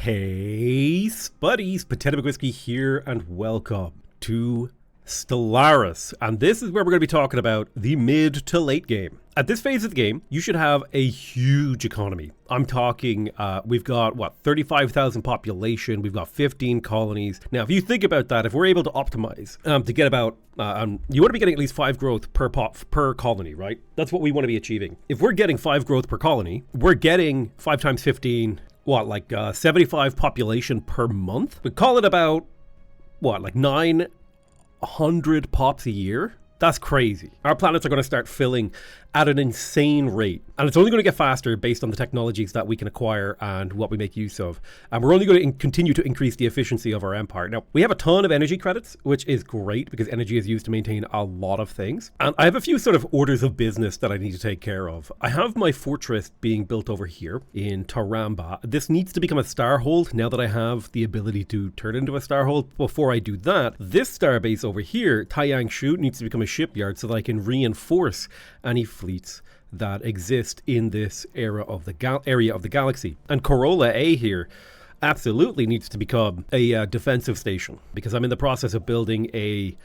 Hey, Spuddies, Potato Whiskey here, and welcome to Stellaris. And this is where we're going to be talking about the mid to late game. At this phase of the game, you should have a huge economy. I'm talking, we've got, 35,000 population, we've got 15 colonies. Now, if you think about that, if we're able to optimize to get about, you want to be getting at least 5 growth per colony, right? That's what we want to be achieving. If we're getting 5 growth per colony, we're getting 5 times 15, 75 population per month? We call it about, 900 pops a year? That's crazy. Our planets are going to start filling at an insane rate. And it's only going to get faster based on the technologies that we can acquire and what we make use of. And we're only going to continue to increase the efficiency of our empire. Now, we have a ton of energy credits, which is great because energy is used to maintain a lot of things. And I have a few sort of orders of business that I need to take care of. I have my fortress being built over here in Taramba. This needs to become a starhold now that I have the ability to turn it into a starhold. Before I do that, this starbase over here, Taiyang-Shu, needs to become a shipyard so that I can reinforce any fleets that exist in this area of the galaxy. And Corolla A here absolutely needs to become a defensive station because I'm in the process of building a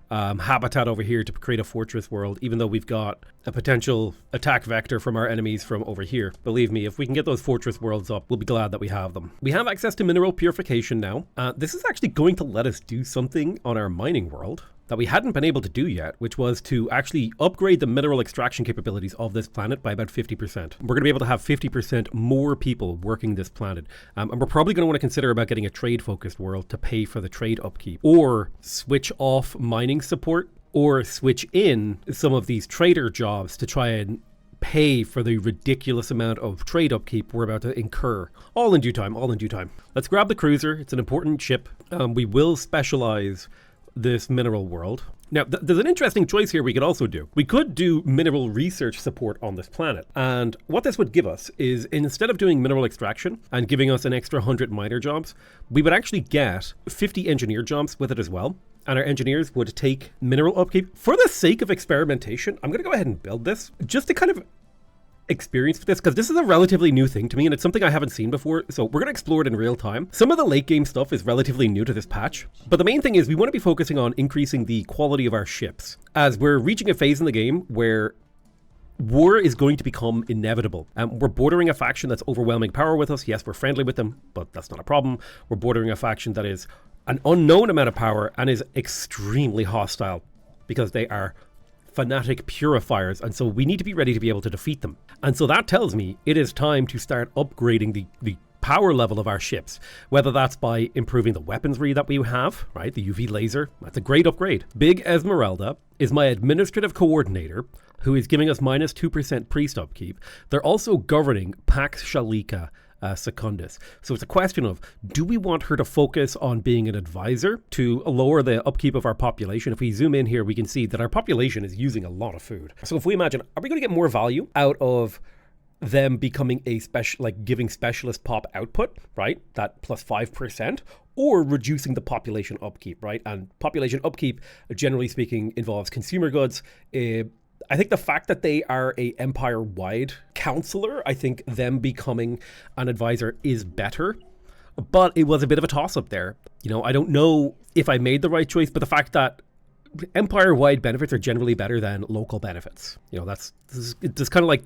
habitat over here to create a fortress world, even though we've got a potential attack vector from our enemies from over here. Believe me, if we can get those fortress worlds up, we'll be glad that we have them. We have access to mineral purification now. This is actually going to let us do something on our mining world that we hadn't been able to do yet, which was to actually upgrade the mineral extraction capabilities of this planet by about 50%. We're going to be able to have 50% more people working this planet. And we're probably going to want to consider about getting a trade-focused world to pay for the trade upkeep, or switch off mining support, or switch in some of these trader jobs to try and pay for the ridiculous amount of trade upkeep we're about to incur. All in due time, all in due time. Let's grab the cruiser. It's an important ship. We will specialize this mineral world. Now, there's an interesting choice here we could also do. We could do mineral research support on this planet. And what this would give us is, instead of doing mineral extraction and giving us an extra 100 miner jobs, we would actually get 50 engineer jobs with it as well. And our engineers would take mineral upkeep. For the sake of experimentation, I'm going to go ahead and build this just to kind of experience this, because this is a relatively new thing to me and it's something I haven't seen before, so we're going to explore it in real time. Some of the late game stuff is relatively new to this patch, but the main thing is we want to be focusing on increasing the quality of our ships, as we're reaching a phase in the game where war is going to become inevitable. We're bordering a faction that's overwhelming power with us. Yes, we're friendly with them, but that's not a problem. We're bordering a faction that is an unknown amount of power and is extremely hostile because they are fanatic purifiers, and so we need to be ready to be able to defeat them. And so that tells me it is time to start upgrading the power level of our ships, whether that's by improving the weaponry that we have, right? The UV laser, that's a great upgrade. Big Esmeralda is my administrative coordinator, who is giving us minus 2% priest upkeep. They're also governing Pax Shalika Secundus. So it's a question of, do we want her to focus on being an advisor to lower the upkeep of our population? If we zoom in here, we can see that our population is using a lot of food. So if we imagine, are we going to get more value out of them becoming a giving specialist pop output, right? That plus 5%, or reducing the population upkeep, right? And population upkeep, generally speaking, involves consumer goods. I think the fact that they are a empire-wide counselor, I think them becoming an advisor is better. But it was a bit of a toss-up there. I don't know if I made the right choice, but the fact that empire-wide benefits are generally better than local benefits. It's kind of like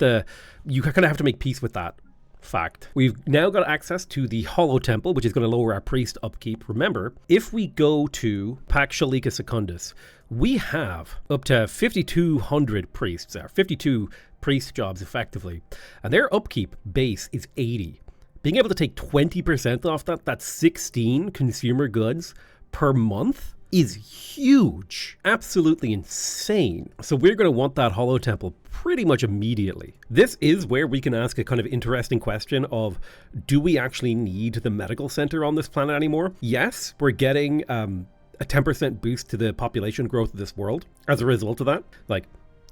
you kind of have to make peace with that fact. We've now got access to the Hollow Temple, which is going to lower our priest upkeep. Remember, if we go to Pax Shalika Secundus, we have up to 5,200 priests there, 52 priest jobs effectively, and their upkeep base is 80. Being able to take 20% off that's 16 consumer goods per month, is huge. Absolutely insane. So we're going to want that Hollow Temple pretty much immediately. This is where we can ask a kind of interesting question of, do we actually need the medical center on this planet anymore? Yes, we're getting a 10% boost to the population growth of this world as a result of that.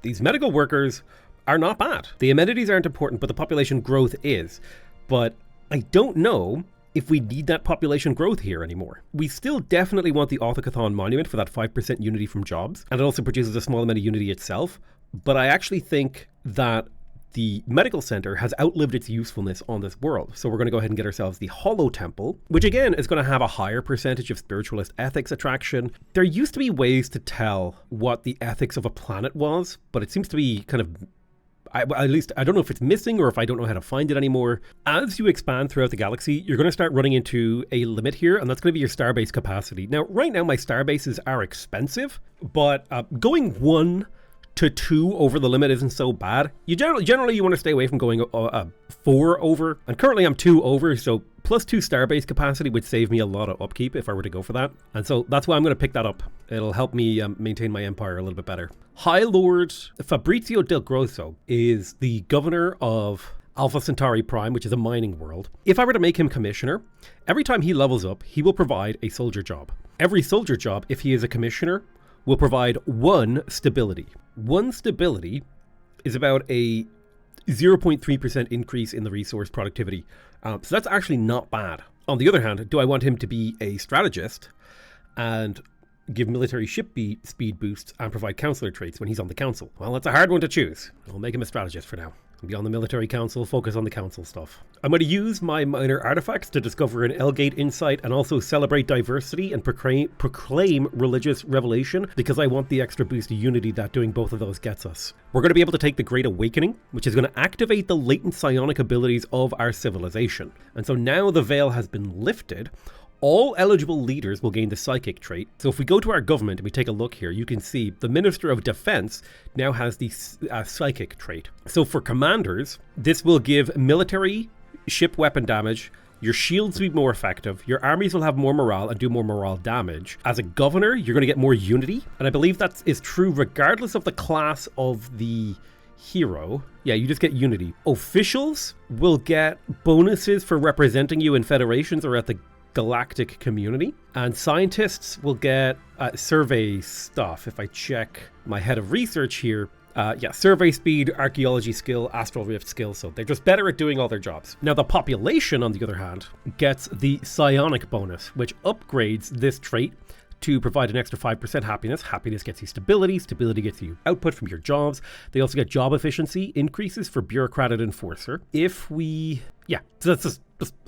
These medical workers are not bad. The amenities aren't important, but the population growth is. But I don't know if we need that population growth here anymore. We still definitely want the Orthocathon monument for that 5% unity from jobs, and it also produces a small amount of unity itself. But I actually think that the medical center has outlived its usefulness on this world. So we're going to go ahead and get ourselves the Hollow Temple, which again is going to have a higher percentage of spiritualist ethics attraction. There used to be ways to tell what the ethics of a planet was, but it seems to be kind of, at least I don't know if it's missing or if I don't know how to find it anymore. As you expand throughout the galaxy, you're going to start running into a limit here, and that's going to be your starbase capacity. Now, right now, my starbases are expensive, but going 1 to 2 over the limit isn't so bad. You generally you want to stay away from going 4 over, and currently I'm 2 over, so plus 2 starbase capacity would save me a lot of upkeep if I were to go for that. And so that's why I'm going to pick that up. It'll help me maintain my empire a little bit better. High Lord Fabrizio del Grosso is the governor of Alpha Centauri Prime, which is a mining world. If I were to make him commissioner, every time he levels up, he will provide a soldier job. Every soldier job, if he is a commissioner, will provide 1 stability. 1 stability is about a 0.3% increase in the resource productivity. So that's actually not bad. On the other hand, do I want him to be a strategist and give military ship speed boosts and provide counselor traits when he's on the council? Well, that's a hard one to choose. I'll make him a strategist for now. Be on the military council, focus on the council stuff. I'm going to use my minor artifacts to discover an L-Gate insight and also celebrate diversity and proclaim religious revelation, because I want the extra boost of unity that doing both of those gets us. We're going to be able to take the Great Awakening, which is going to activate the latent psionic abilities of our civilization. And so now the veil has been lifted. All eligible leaders will gain the psychic trait. So if we go to our government and we take a look here, you can see the Minister of Defense now has the psychic trait. So for commanders, this will give military ship weapon damage. Your shields will be more effective. Your armies will have more morale and do more morale damage. As a governor, you're going to get more unity. And I believe that is true regardless of the class of the hero. Yeah, you just get unity. Officials will get bonuses for representing you in federations or at the galactic community, and scientists will get survey stuff. If I check my head of research here, survey speed, archaeology skill, astral rift skill, so they're just better at doing all their jobs. Now the population, on the other hand, gets the psionic bonus, which upgrades this trait to provide an extra 5% happiness. Happiness gets you stability, stability gets you output from your jobs. They also get job efficiency increases for bureaucrat and enforcer. If we, so that's just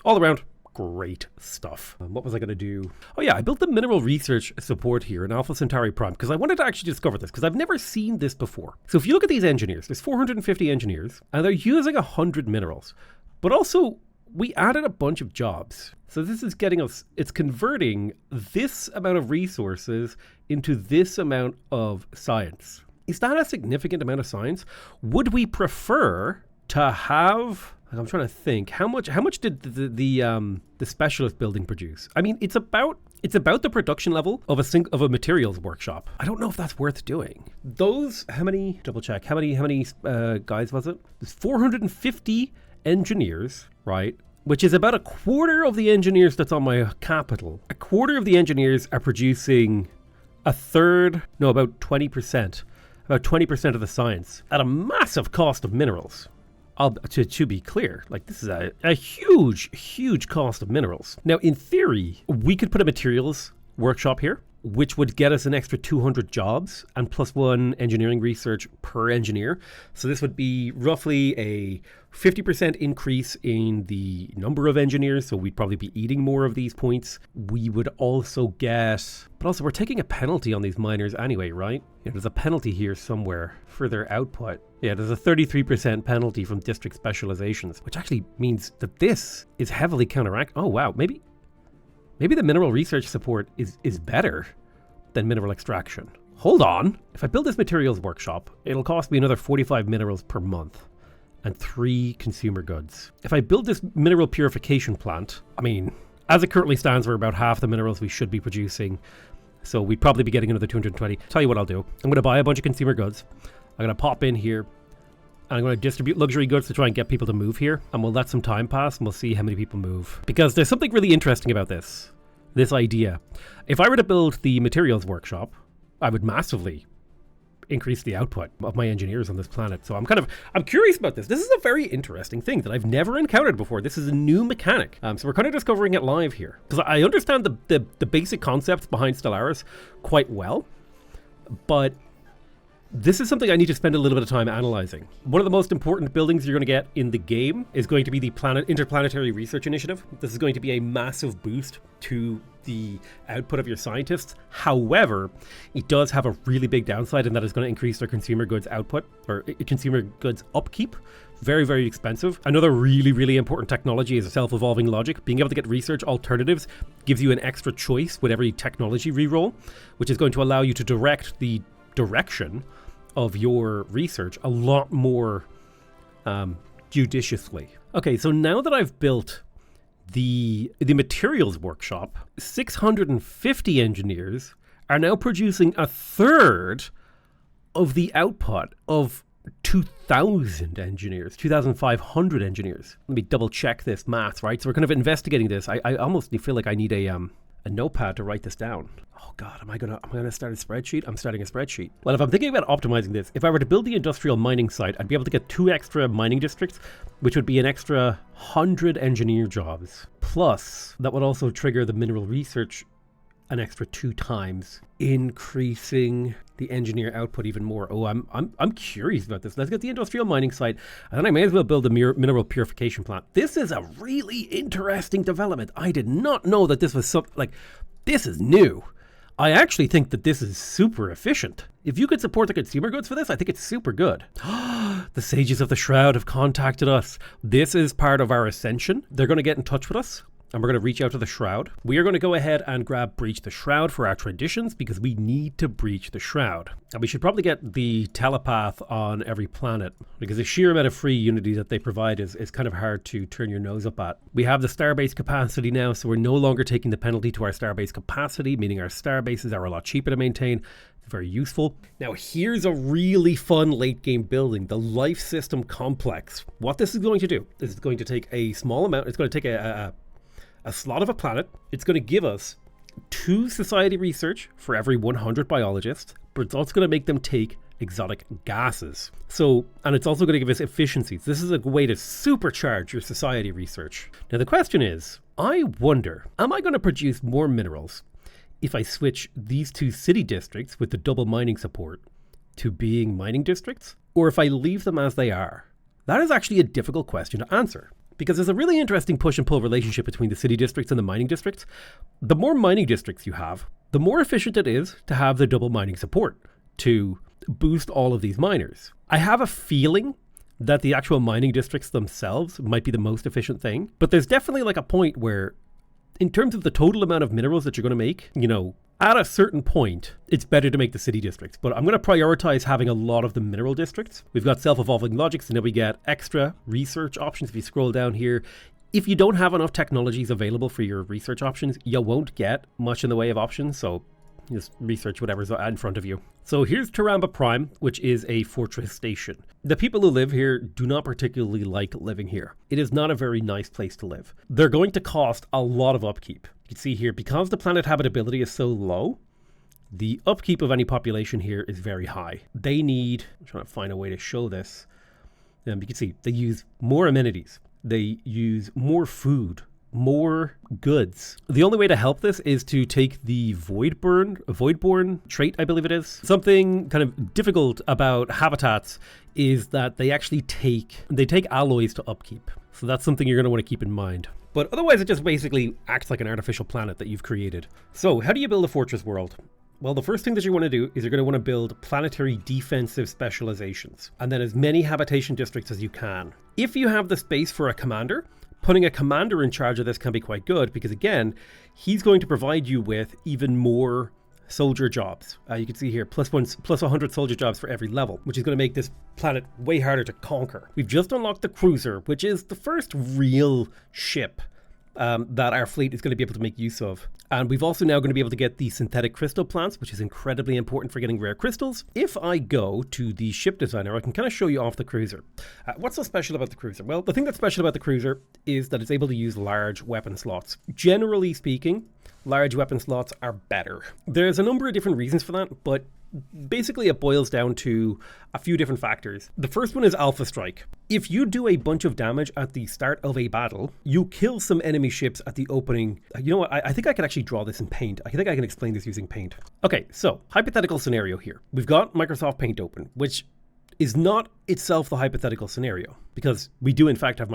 all around great stuff. What was I going to do? Oh yeah, I built the mineral research support here in Alpha Centauri Prime because I wanted to actually discover this because I've never seen this before. So if you look at these engineers, there's 450 engineers and they're using 100 minerals, but also we added a bunch of jobs. So this is getting us, it's converting this amount of resources into this amount of science. Is that a significant amount of science? Would we prefer to have, I'm trying to think, how much did the specialist building produce? I mean, it's about the production level of a materials workshop. I don't know if that's worth doing. Those, double check, how many guys was it? There's 450 engineers, right? Which is about a quarter of the engineers that's on my capital. A quarter of the engineers are producing about 20% of the science at a massive cost of minerals. To be clear, like this is a huge cost of minerals. Now, in theory, we could put a materials workshop here, which would get us an extra 200 jobs and plus 1 engineering research per engineer. So this would be roughly a 50% increase in the number of engineers. So we'd probably be eating more of these points. We would also get, but also we're taking a penalty on these miners anyway, right? Yeah, there's a penalty here somewhere for their output. Yeah, there's a 33% penalty from district specializations, which actually means that this is heavily counteract. Oh wow, maybe the mineral research support is better than mineral extraction. Hold on. If I build this materials workshop, it'll cost me another 45 minerals per month and 3 consumer goods. If I build this mineral purification plant, I mean, as it currently stands, we're about half the minerals we should be producing. So we'd probably be getting another 220. Tell you what I'll do. I'm going to buy a bunch of consumer goods. I'm going to pop in here. And I'm going to distribute luxury goods to try and get people to move here. And we'll let some time pass and we'll see how many people move. Because there's something really interesting about this idea. If I were to build the materials workshop, I would massively increase the output of my engineers on this planet. So I'm curious about this. This is a very interesting thing that I've never encountered before. This is a new mechanic. So we're kind of discovering it live here. Because I understand the basic concepts behind Stellaris quite well. But This is something I need to spend a little bit of time analyzing. One of the most important buildings you're going to get in the game is going to be the Interplanetary Research Initiative. This is going to be a massive boost to the output of your scientists. However, it does have a really big downside, and that is going to increase their consumer goods output, or consumer goods upkeep. Very, very expensive. Another really, really important technology is self-evolving logic. Being able to get research alternatives gives you an extra choice with every technology reroll, which is going to allow you to direct the direction of your research a lot more judiciously. Okay, so now that I've built the materials workshop, 650 engineers are now producing a third of the output of 2,000 engineers, 2,500 engineers. Let me double check this math, right? So we're kind of investigating this. I almost feel like I need a notepad to write this down. Oh God, am I gonna start a spreadsheet? I'm starting a spreadsheet. Well, if I'm thinking about optimizing this, if I were to build the industrial mining site, I'd be able to get 2 extra mining districts, which would be an extra 100 engineer jobs. Plus, that would also trigger the mineral research an extra 2 times, increasing the engineer output even more. Oh, I'm curious about this. Let's get the industrial mining site, and then I may as well build a mineral purification plant. This is a really interesting development. I did not know that this was something like this is new. I actually think that this is super efficient. If you could support the consumer goods for this, I think it's super good. The sages of the shroud have contacted us. This is part of our ascension. They're going to get in touch with us, and we're going to reach out to the shroud. We are going to go ahead and grab breach the shroud for our traditions, because we need to breach the shroud. And we should probably get the telepath on every planet, because the sheer amount of free unity that they provide is kind of hard to turn your nose up at. We have the starbase capacity now, so we're no longer taking the penalty to our starbase capacity, meaning our starbases are a lot cheaper to maintain. Very useful. Now here's a really fun late game building, the life system complex. What this is going to do is it's going to take a small amount, it's going to take a slot of a planet. It's going to give us 2 society research for every 100 biologists, but it's also going to make them take exotic gases. So, and it's also going to give us efficiencies. This is a way to supercharge your society research. Now the question is, I wonder, am I going to produce more minerals if I switch these 2 city districts with the double mining support to being mining districts, or if I leave them as they are? That is actually a difficult question to answer, because there's a really interesting push and pull relationship between the city districts and the mining districts. The more mining districts you have, the more efficient it is to have the double mining support to boost all of these miners. I have a feeling that the actual mining districts themselves might be the most efficient thing, but there's definitely like a point where, in terms of the total amount of minerals that you're going to make, you know, at a certain point, it's better to make the city districts. But I'm going to prioritize having a lot of the mineral districts. We've got self-evolving logic, so now we get extra research options. If you scroll down here, if you don't have enough technologies available for your research options, you won't get much in the way of options. So just research whatever's in front of you. So here's Taramba Prime, which is a fortress station. The people who live here do not particularly like living here. It is not a very nice place to live. They're going to cost a lot of upkeep. You can see here, because the planet habitability is so low, the upkeep of any population here is very high. They need, I'm trying to find a way to show this. You can see they use more amenities. They use more food, more goods. The only way to help this is to take the voidborn trait, I believe it is. Something kind of difficult about habitats is that they actually take alloys to upkeep. So that's something you're going to want to keep in mind. But otherwise, it just basically acts like an artificial planet that you've created. So how do you build a fortress world? Well, the first thing that you want to do is you're going to want to build planetary defensive specializations, and then as many habitation districts as you can. If you have the space for a commander, putting a commander in charge of this can be quite good, because again, he's going to provide you with even more soldier jobs. You can see here, plus 100 soldier jobs for every level, which is going to make this planet way harder to conquer. We've just unlocked the cruiser, which is the first real ship that our fleet is going to be able to make use of. And we've also now going to be able to get the synthetic crystal plants, which is incredibly important for getting rare crystals. If I go to the ship designer, I can kind of show you off the cruiser. What's so special about the cruiser? Well, the thing that's special about the cruiser is that it's able to use large weapon slots. Generally speaking, large weapon slots are better. There's a number of different reasons for that, but basically it boils down to a few different factors. The first one is alpha strike. If you do a bunch of damage at the start of a battle, you kill some enemy ships at the opening. You know what? I think I can actually draw this in Paint. I think I can explain this using Paint. Okay, so hypothetical scenario here. We've got Microsoft Paint open, which is not itself the hypothetical scenario, because we do in fact have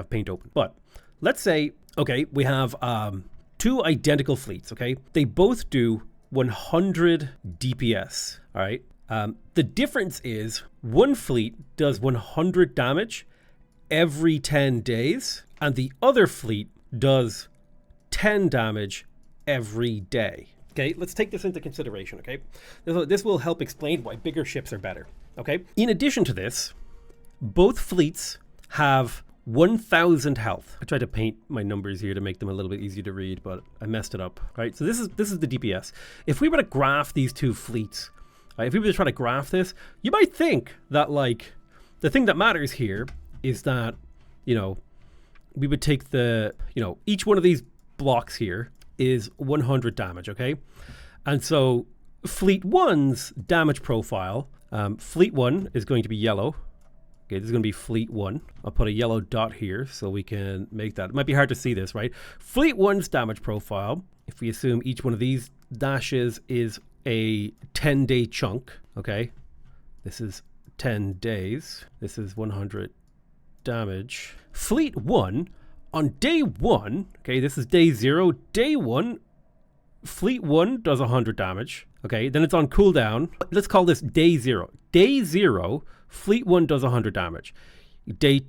Paint open. But let's say, okay, we have two identical fleets, okay? They both do 100 DPS, all right? The difference is one fleet does 100 damage every 10 days, and the other fleet does 10 damage every day. Okay, let's take this into consideration, okay? This will help explain why bigger ships are better, okay? In addition to this, both fleets have 1,000 health. I tried to paint my numbers here to make them a little bit easier to read, but I messed it up, right? So this is the DPS. If we were to graph these two fleets, right, if we were to try to graph this, you might think that, like, the thing that matters here is that, you know, we would take the, you know, each one of these blocks here is 100 damage, okay? And so Fleet 1's damage profile, Fleet 1 is going to be yellow. Okay, this is going to be Fleet 1. I'll put a yellow dot here so we can make that. It might be hard to see this, right? Fleet 1's damage profile, if we assume each one of these dashes is a 10-day chunk, okay? This is 10 days. This is 100 damage. Fleet 1, on day 1, okay, this is day 0. Day 1, Fleet 1 does 100 damage, okay? Then it's on cooldown. Let's call this day 0. Day 0, Fleet 1 does 100 damage. 10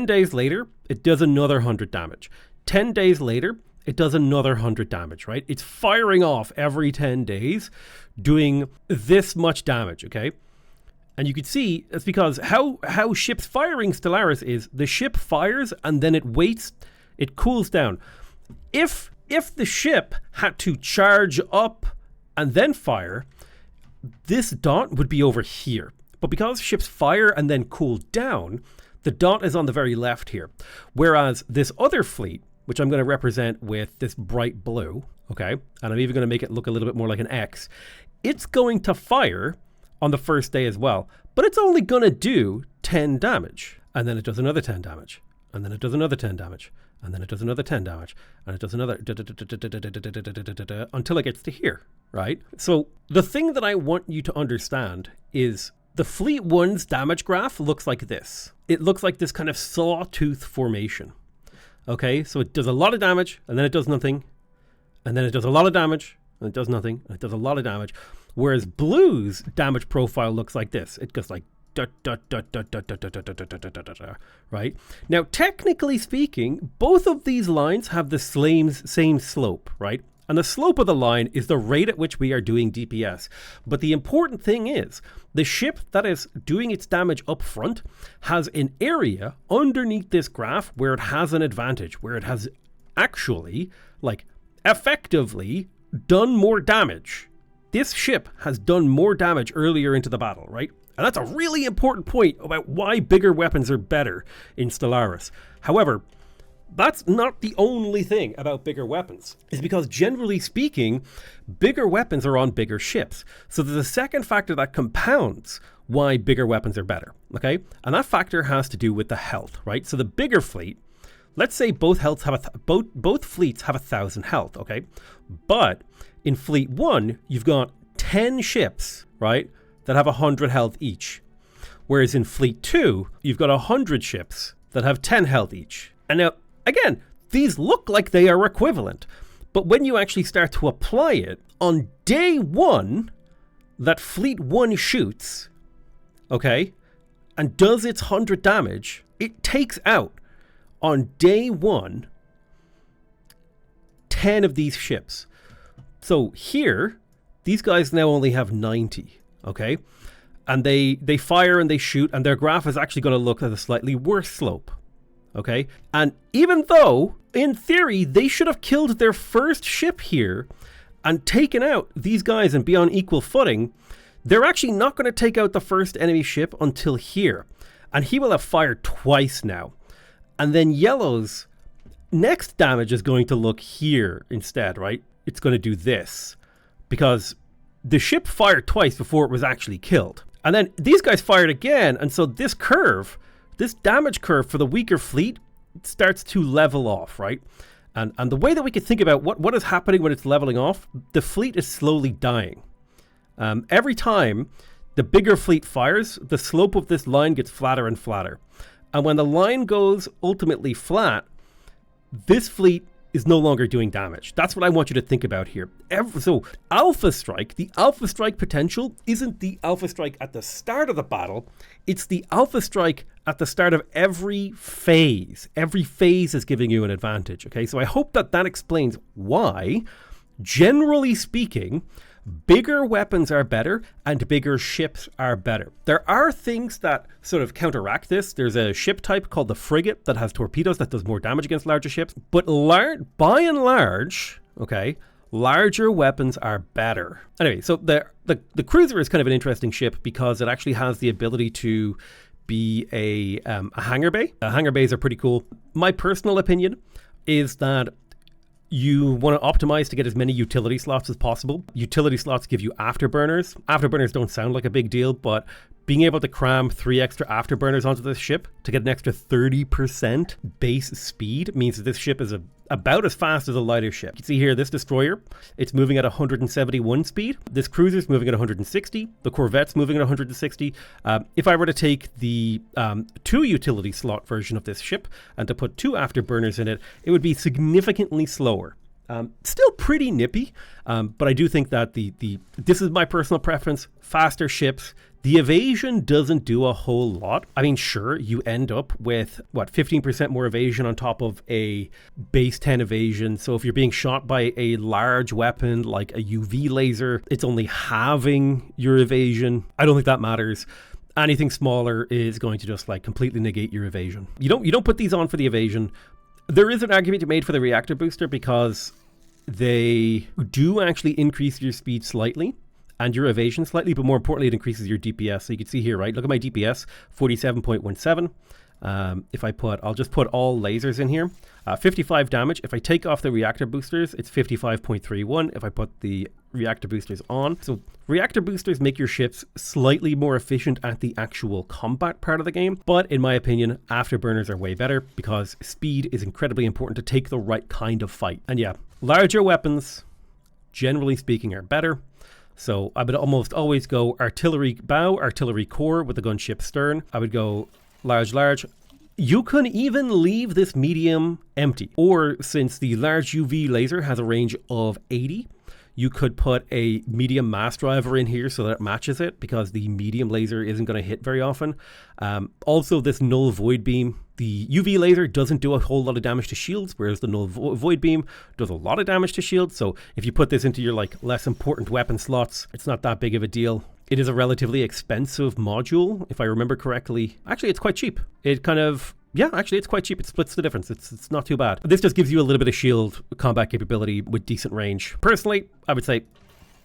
days later, it does another 100 damage. 10 days later, it does another 100 damage, right? It's firing off every 10 days, doing this much damage, okay? And you can see it's because how ships firing Stellaris is the ship fires and then it waits, it cools down. If the ship had to charge up and then fire, this dot would be over here. But because ships fire and then cool down, the dot is on the very left here. Whereas this other fleet, which I'm going to represent with this bright blue, okay, and I'm even going to make it look a little bit more like an X, it's going to fire on the first day as well, but it's only going to do 10 damage. And then it does another 10 damage. And then it does another 10 damage. And then it does another 10 damage. And it does another until it gets to here, right? So the thing that I want you to understand is the Fleet 1's damage graph looks like this. It looks like this kind of sawtooth formation. Okay, so it does a lot of damage, and then it does nothing. And then it does a lot of damage, and it does nothing. And it does a lot of damage. Whereas Blue's damage profile looks like this. It goes like right? Now, technically speaking, both of these lines have the same slope, right? And the slope of the line is the rate at which we are doing DPS. But the important thing is, the ship that is doing its damage up front has an area underneath this graph where it has an advantage, where it has actually, like, effectively done more damage. This ship has done more damage earlier into the battle, right? And that's a really important point about why bigger weapons are better in Stellaris. However, that's not the only thing about bigger weapons. It's because generally speaking, bigger weapons are on bigger ships. So there's a second factor that compounds why bigger weapons are better, okay? And that factor has to do with the health, right? So the bigger fleet, let's say both fleets have 1,000 health, okay? But in Fleet 1, you've got 10 ships, right, that have 100 health each. Whereas in Fleet 2, you've got 100 ships that have 10 health each. And now, again, these look like they are equivalent. But when you actually start to apply it, on day 1, that Fleet 1 shoots, okay, and does its 100 damage, it takes out, on day 1, 10 of these ships. So here, these guys now only have 90, okay? And they fire and they shoot, and their graph is actually going to look at a slightly worse slope, okay? And even though, in theory, they should have killed their first ship here and taken out these guys and be on equal footing, they're actually not going to take out the first enemy ship until here. And he will have fired twice now. And then Yellow's next damage is going to look here instead, right? It's going to do this because the ship fired twice before it was actually killed. And then these guys fired again, and so this curve, this damage curve for the weaker fleet starts to level off, right? And the way that we can think about what is happening when it's leveling off, the fleet is slowly dying. Every time the bigger fleet fires, the slope of this line gets flatter and flatter. And when the line goes ultimately flat, this fleet is no longer doing damage. That's what I want you to think about here. So Alpha Strike, the Alpha Strike potential isn't the Alpha Strike at the start of the battle. It's the Alpha Strike at the start of every phase. Every phase is giving you an advantage. Okay, so I hope that explains why, generally speaking, bigger weapons are better and bigger ships are better. There are things that sort of counteract this. There's a ship type called the frigate that has torpedoes that does more damage against larger ships. But by and large, okay, larger weapons are better. Anyway, so the cruiser is kind of an interesting ship because it actually has the ability to be a hangar bay. Hangar bays are pretty cool. My personal opinion is that you want to optimize to get as many utility slots as possible. Utility slots give you afterburners. Afterburners don't sound like a big deal, but being able to cram 3 extra afterburners onto this ship to get an extra 30% base speed means that this ship is about as fast as a lighter ship. You can see here, this destroyer, it's moving at 171 speed. This cruiser's moving at 160. The Corvette's moving at 160. If I were to take the 2 utility slot version of this ship and to put 2 afterburners in it, it would be significantly slower. Still pretty nippy, but I do think that this is my personal preference, faster ships. The evasion doesn't do a whole lot. I mean, sure, you end up with, 15% more evasion on top of a base 10 evasion. So if you're being shot by a large weapon like a UV laser, it's only halving your evasion. I don't think that matters. Anything smaller is going to just completely negate your evasion. You don't put these on for the evasion. There is an argument to be made for the reactor booster because they do actually increase your speed slightly and your evasion slightly, but more importantly, it increases your DPS. So you can see here, right? Look at my DPS, 47.17. I'll just put all lasers in here. 55 damage. If I take off the reactor boosters, it's 55.31 if I put the reactor boosters on. So reactor boosters make your ships slightly more efficient at the actual combat part of the game. But in my opinion, afterburners are way better because speed is incredibly important to take the right kind of fight. And yeah, larger weapons, generally speaking, are better. So I would almost always go artillery bow, artillery core with the gunship stern. I would go large. You can even leave this medium empty. Or since the large UV laser has a range of 80, you could put a medium mass driver in here so that it matches it because the medium laser isn't going to hit very often. Also, this null void beam, the UV laser doesn't do a whole lot of damage to shields, whereas the null void beam does a lot of damage to shields. So if you put this into your less important weapon slots, it's not that big of a deal. It is a relatively expensive module, if I remember correctly. Actually, it's quite cheap. It's quite cheap. It splits the difference. It's not too bad. This just gives you a little bit of shield combat capability with decent range. Personally, I would say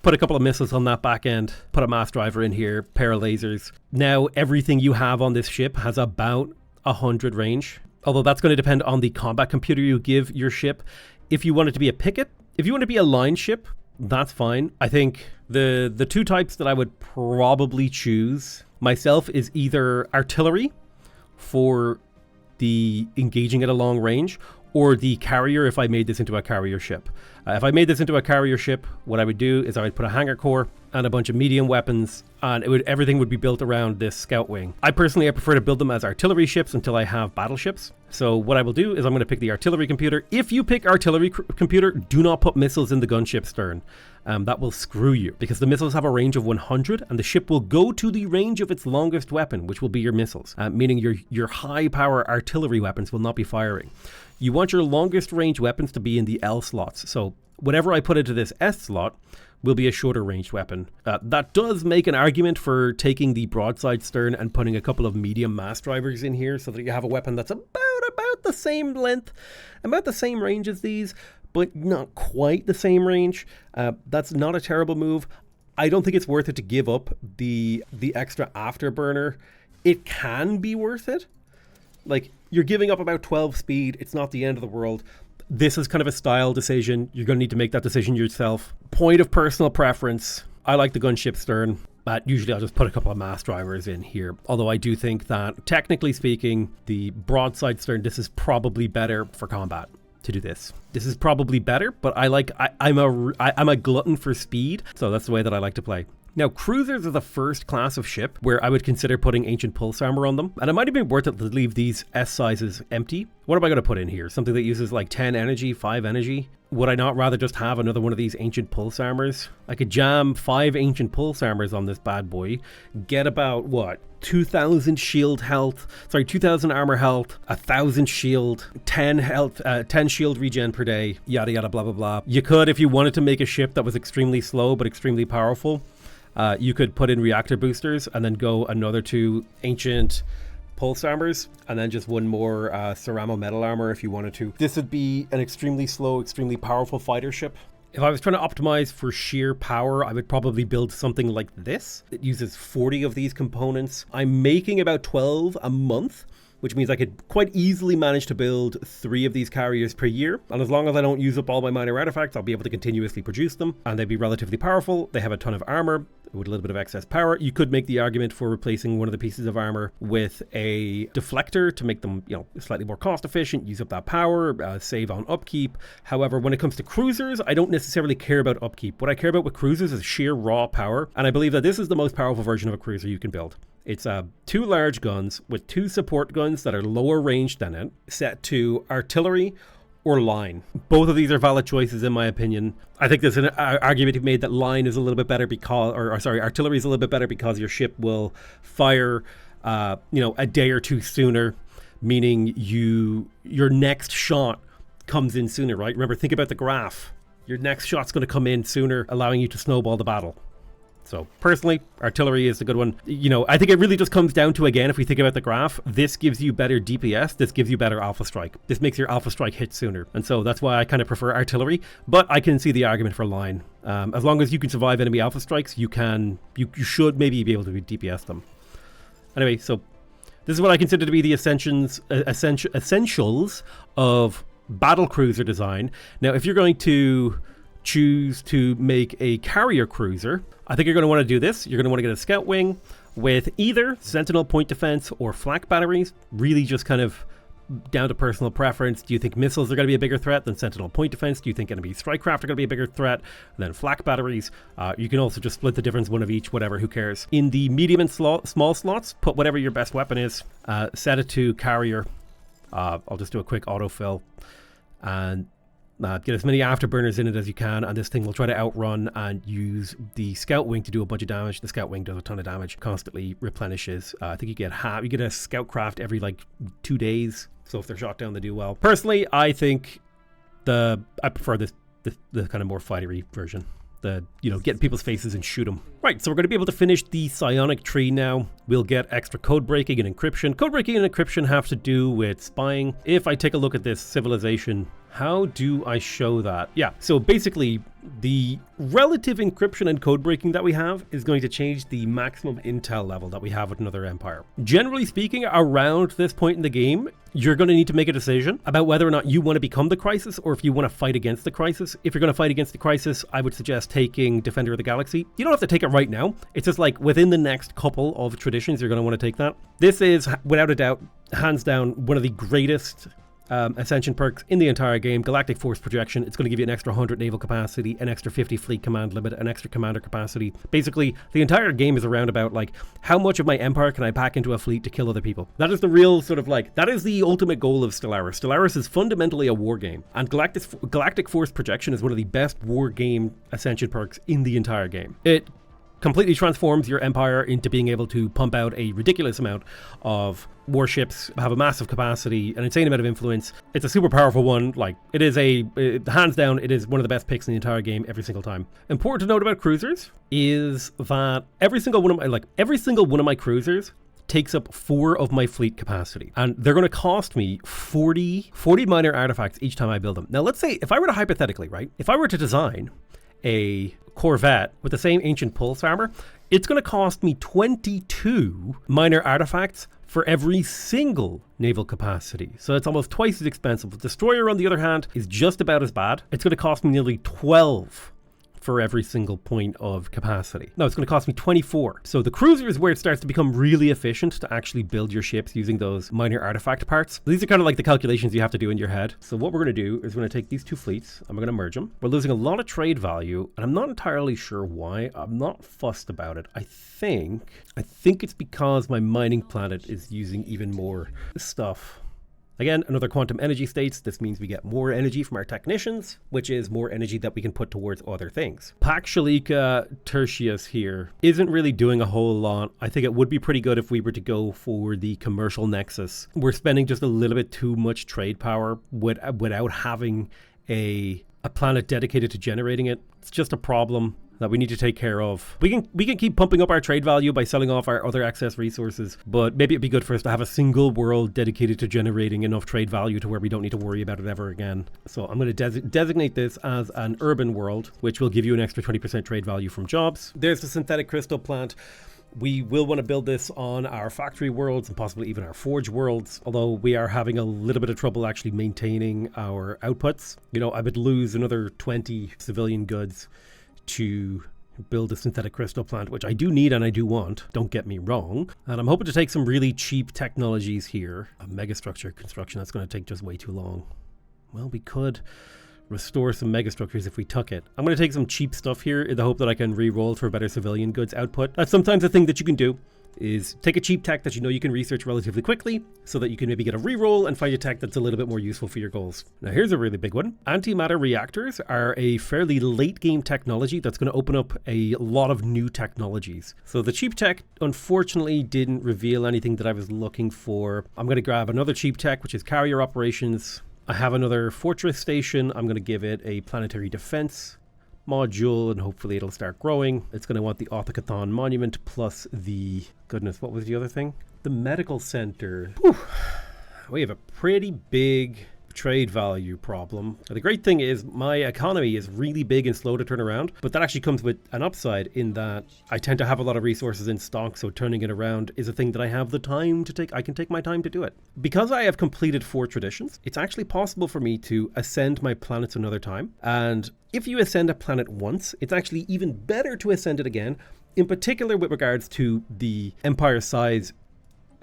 put a couple of missiles on that back end, put a mass driver in here, pair of lasers. Now, everything you have on this ship has about 100 range, although that's going to depend on the combat computer you give your ship. If you want it to be a picket, if you want to be a line ship, that's fine. I think the 2 types that I would probably choose myself is either artillery for the engaging at a long range, or the carrier if I made this into a carrier ship. If I made this into a carrier ship, what I would do is I would put a hangar core and a bunch of medium weapons, and everything would be built around this scout wing. I prefer to build them as artillery ships until I have battleships. So what I will do is I'm going to pick the artillery computer. If you pick artillery computer, do not put missiles in the gunship stern. That will screw you because the missiles have a range of 100 and the ship will go to the range of its longest weapon, which will be your missiles, meaning your high power artillery weapons will not be firing. You want your longest range weapons to be in the L slots. So whatever I put into this S slot will be a shorter ranged weapon. That does make an argument for taking the broadside stern and putting a couple of medium mass drivers in here so that you have a weapon that's about the same length, about the same range as these, but not quite the same range. That's not a terrible move. I don't think it's worth it to give up the extra afterburner. It can be worth it. You're giving up about 12 speed. It's not the end of the world. This is kind of a style decision. You're going to need to make that decision yourself. Point of personal preference. I like the gunship stern. But usually I'll just put a couple of mass drivers in here. Although I do think that, technically speaking, the broadside stern, this is probably better for combat to do this. This is probably better, but I'm a glutton for speed, so that's the way that I like to play. Now, cruisers are the first class of ship where I would consider putting ancient pulse armor on them, and it might have been worth it to leave these S sizes empty. What am I going to put in here? Something that uses like 10 energy, 5 energy? Would I not rather just have another one of these ancient pulse armors? I could jam 5 ancient pulse armors on this bad boy, get about, what, 2,000 shield health, 2,000 armor health, 1,000 shield, 10 health, 10 shield regen per day, yada yada blah blah blah. You could, if you wanted to make a ship that was extremely slow but extremely powerful, you could put in reactor boosters and then go another 2 ancient pulse armors and then just one more ceramo metal armor if you wanted to. This would be an extremely slow, extremely powerful fighter ship. If I was trying to optimize for sheer power, I would probably build something like this. It uses 40 of these components. I'm making about 12 a month, which means I could quite easily manage to build 3 of these carriers per year. And as long as I don't use up all my minor artifacts, I'll be able to continuously produce them. And they'd be relatively powerful. They have a ton of armor with a little bit of excess power. You could make the argument for replacing one of the pieces of armor with a deflector to make them, slightly more cost efficient, use up that power, save on upkeep. However, when it comes to cruisers, I don't necessarily care about upkeep. What I care about with cruisers is sheer raw power. And I believe that this is the most powerful version of a cruiser you can build. It's 2 large guns with 2 support guns that are lower range than it, set to artillery or line. Both of these are valid choices in my opinion. I think there's an argument to be made that line is a little bit better because, artillery is a little bit better because your ship will fire, a day or 2 sooner, meaning your next shot comes in sooner, right? Remember, think about the graph. Your next shot's going to come in sooner, allowing you to snowball the battle. So personally, artillery is a good one. I think it really just comes down to, again, if we think about the graph, this gives you better DPS, this gives you better alpha strike. This makes your alpha strike hit sooner. And so that's why I kind of prefer artillery, but I can see the argument for line. As long as you can survive enemy alpha strikes, you should maybe be able to DPS them. Anyway, so this is what I consider to be the essentials of battle cruiser design. Now, if you're going to choose to make a carrier cruiser, I think you're going to want to do this. You're going to want to get a scout wing with either sentinel point defense or flak batteries. Really just kind of down to personal preference. Do you think missiles are going to be a bigger threat than sentinel point defense? Do you think enemy strike craft are going to be a bigger threat than flak batteries? You can also just split the difference, one of each, whatever, who cares. In the medium and small slots, put whatever your best weapon is. Set it to carrier. I'll just do a quick autofill and get as many afterburners in it as you can, and this thing will try to outrun and use the scout wing to do a bunch of damage. The scout wing does a ton of damage, constantly replenishes. I think you get a scout craft every 2 days, so if they're shot down, they do well. Personally, I think I prefer the kind of more fightery version. Get in people's faces and shoot them. Right, so we're going to be able to finish the psionic tree now. We'll get extra code breaking and encryption. Code breaking and encryption have to do with spying. If I take a look at this civilization, how do I show that? Yeah, so basically the relative encryption and code breaking that we have is going to change the maximum intel level that we have with another empire. Generally speaking, around this point in the game, you're going to need to make a decision about whether or not you want to become the crisis or if you want to fight against the crisis. If you're going to fight against the crisis, I would suggest taking Defender of the Galaxy. You don't have to take it right now. It's just within the next couple of traditions, you're going to want to take that. This is, without a doubt, hands down, one of the greatest ascension perks in the entire game. Galactic force projection. It's going to give you an extra 100 naval capacity, an extra 50 fleet command limit, an extra commander capacity. Basically, the entire game is around about how much of my empire can I pack into a fleet to kill other people. That is the real that is the ultimate goal of Stellaris. Stellaris is fundamentally a war game, and Galactic force projection is one of the best war game ascension perks in the entire game. It completely transforms your empire into being able to pump out a ridiculous amount of warships, have a massive capacity, an insane amount of influence. It's a super powerful one. It is hands down, it is one of the best picks in the entire game every single time. Important to note about cruisers is that every single one of my cruisers takes up 4 of my fleet capacity, and they're going to cost me 40 minor artifacts each time I build them. Now, let's say if I were to design a Corvette with the same ancient pulse armor, it's going to cost me 22 minor artifacts for every single naval capacity. So it's almost twice as expensive. Destroyer, on the other hand, is just about as bad. It's going to cost me nearly 12 for every single point of capacity. No, it's going to cost me 24. So the cruiser is where it starts to become really efficient to actually build your ships using those minor artifact parts. These are kind of like the calculations you have to do in your head. So what we're going to do is we're going to take these two fleets and we're going to merge them. We're losing a lot of trade value, and I'm not entirely sure why. I'm not fussed about it. I think it's because my mining planet is using even more stuff. Again, another quantum energy states. This means we get more energy from our technicians, which is more energy that we can put towards other things. Pax Shalika Tertius here isn't really doing a whole lot. I think it would be pretty good if we were to go for the commercial nexus. We're spending just a little bit too much trade power without having a planet dedicated to generating it. It's just a problem that we need to take care of. We can keep pumping up our trade value by selling off our other excess resources, but maybe it'd be good for us to have a single world dedicated to generating enough trade value to where we don't need to worry about it ever again. So I'm going to designate this as an urban world, which will give you an extra 20% trade value from jobs. There's the synthetic crystal plant. We will want to build this on our factory worlds and possibly even our forge worlds, although we are having a little bit of trouble actually maintaining our outputs. You know, I would lose another 20 civilian goods to build a synthetic crystal plant, which I do need and I do want, don't get me wrong. And I'm hoping to take some really cheap technologies here. A megastructure construction, that's going to take just way too long. Well, we could restore some megastructures if we took it. I'm going to take some cheap stuff here in the hope that I can re-roll for better civilian goods output. That's sometimes a thing that you can do, is take a cheap tech that you know you can research relatively quickly so that you can maybe get a reroll and find a tech that's a little bit more useful for your goals. Now here's a really big one. Antimatter reactors are a fairly late game technology that's going to open up a lot of new technologies. So the cheap tech unfortunately didn't reveal anything that I was looking for. I'm going to grab another cheap tech, which is carrier operations. I have another fortress station. I'm going to give it a planetary defense module, and hopefully it'll start growing. It's going to want the Othocathon monument plus the, goodness, what was the other thing? The medical center. Whew. We have a pretty big trade value problem. The great thing is my economy is really big and slow to turn around, but that actually comes with an upside in that I tend to have a lot of resources in stock, so turning it around is a thing that I have the time to take. I can take my time to do it. Because I have completed 4 traditions, it's actually possible for me to ascend my planets another time. And if you ascend a planet once, it's actually even better to ascend it again, in particular with regards to the empire size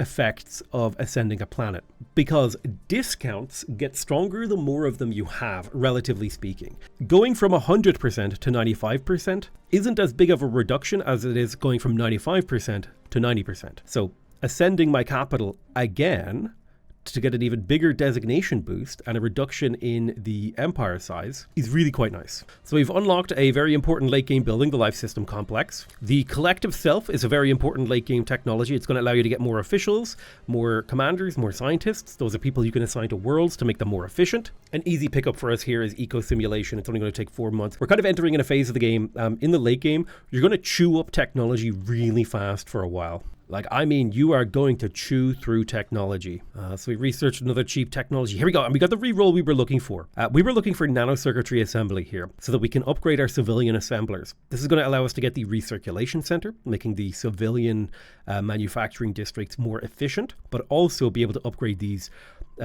effects of ascending a planet, because discounts get stronger the more of them you have, relatively speaking. Going from 100% to 95% isn't as big of a reduction as it is going from 95% to 90%. So ascending my capital again to get an even bigger designation boost and a reduction in the empire size is really quite nice. So we've unlocked a very important late game building, the life system complex. The collective self is a very important late game technology. It's going to allow you to get more officials, more commanders, more scientists. Those are people you can assign to worlds to make them more efficient. An easy pickup for us here is eco simulation. It's only going to take 4 months. We're kind of entering in a phase of the game. In the late game, you're going to chew up technology really fast for a while. Like, I mean, you are going to chew through technology. So we researched another cheap technology. Here we go. And we got the reroll we were looking for. We were looking for nanocircuitry assembly here so that we can upgrade our civilian assemblers. This is going to allow us to get the recirculation center, making the civilian manufacturing districts more efficient, but also be able to upgrade these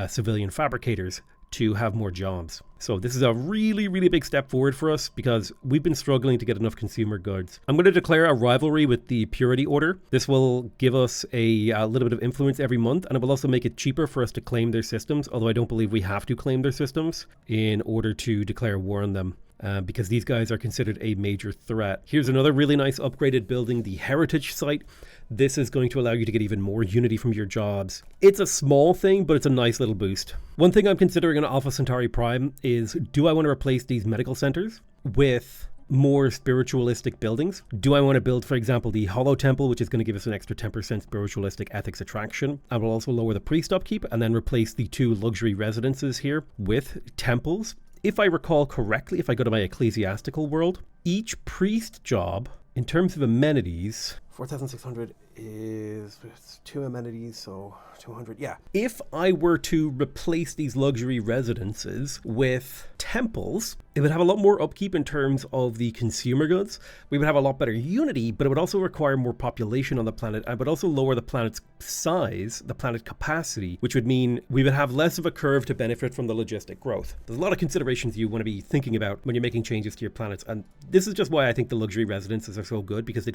civilian fabricators to have more jobs. So this is a really, really big step forward for us because we've been struggling to get enough consumer goods. I'm going to declare a rivalry with the Purity Order. This will give us a little bit of influence every month, and it will also make it cheaper for us to claim their systems, although I don't believe we have to claim their systems in order to declare war on them. Because these guys are considered a major threat. Here's another really nice upgraded building, the Heritage Site. This is going to allow you to get even more unity from your jobs. It's a small thing, but it's a nice little boost. One thing I'm considering on Alpha Centauri Prime is, do I want to replace these medical centers with more spiritualistic buildings? Do I want to build, for example, the Hollow Temple, which is going to give us an extra 10% spiritualistic ethics attraction, and will also lower the priest upkeep, and then replace the 2 luxury residences here with temples? If I recall correctly, if I go to my ecclesiastical world, each priest job, in terms of amenities, 4,600 is it's 2 amenities, so 200. Yeah. If I were to replace these luxury residences with temples, it would have a lot more upkeep in terms of the consumer goods. We would have a lot better unity, but it would also require more population on the planet, and would also lower the planet's size, the planet capacity, which would mean we would have less of a curve to benefit from the logistic growth. There's a lot of considerations you want to be thinking about when you're making changes to your planets, and this is just why I think the luxury residences are so good, because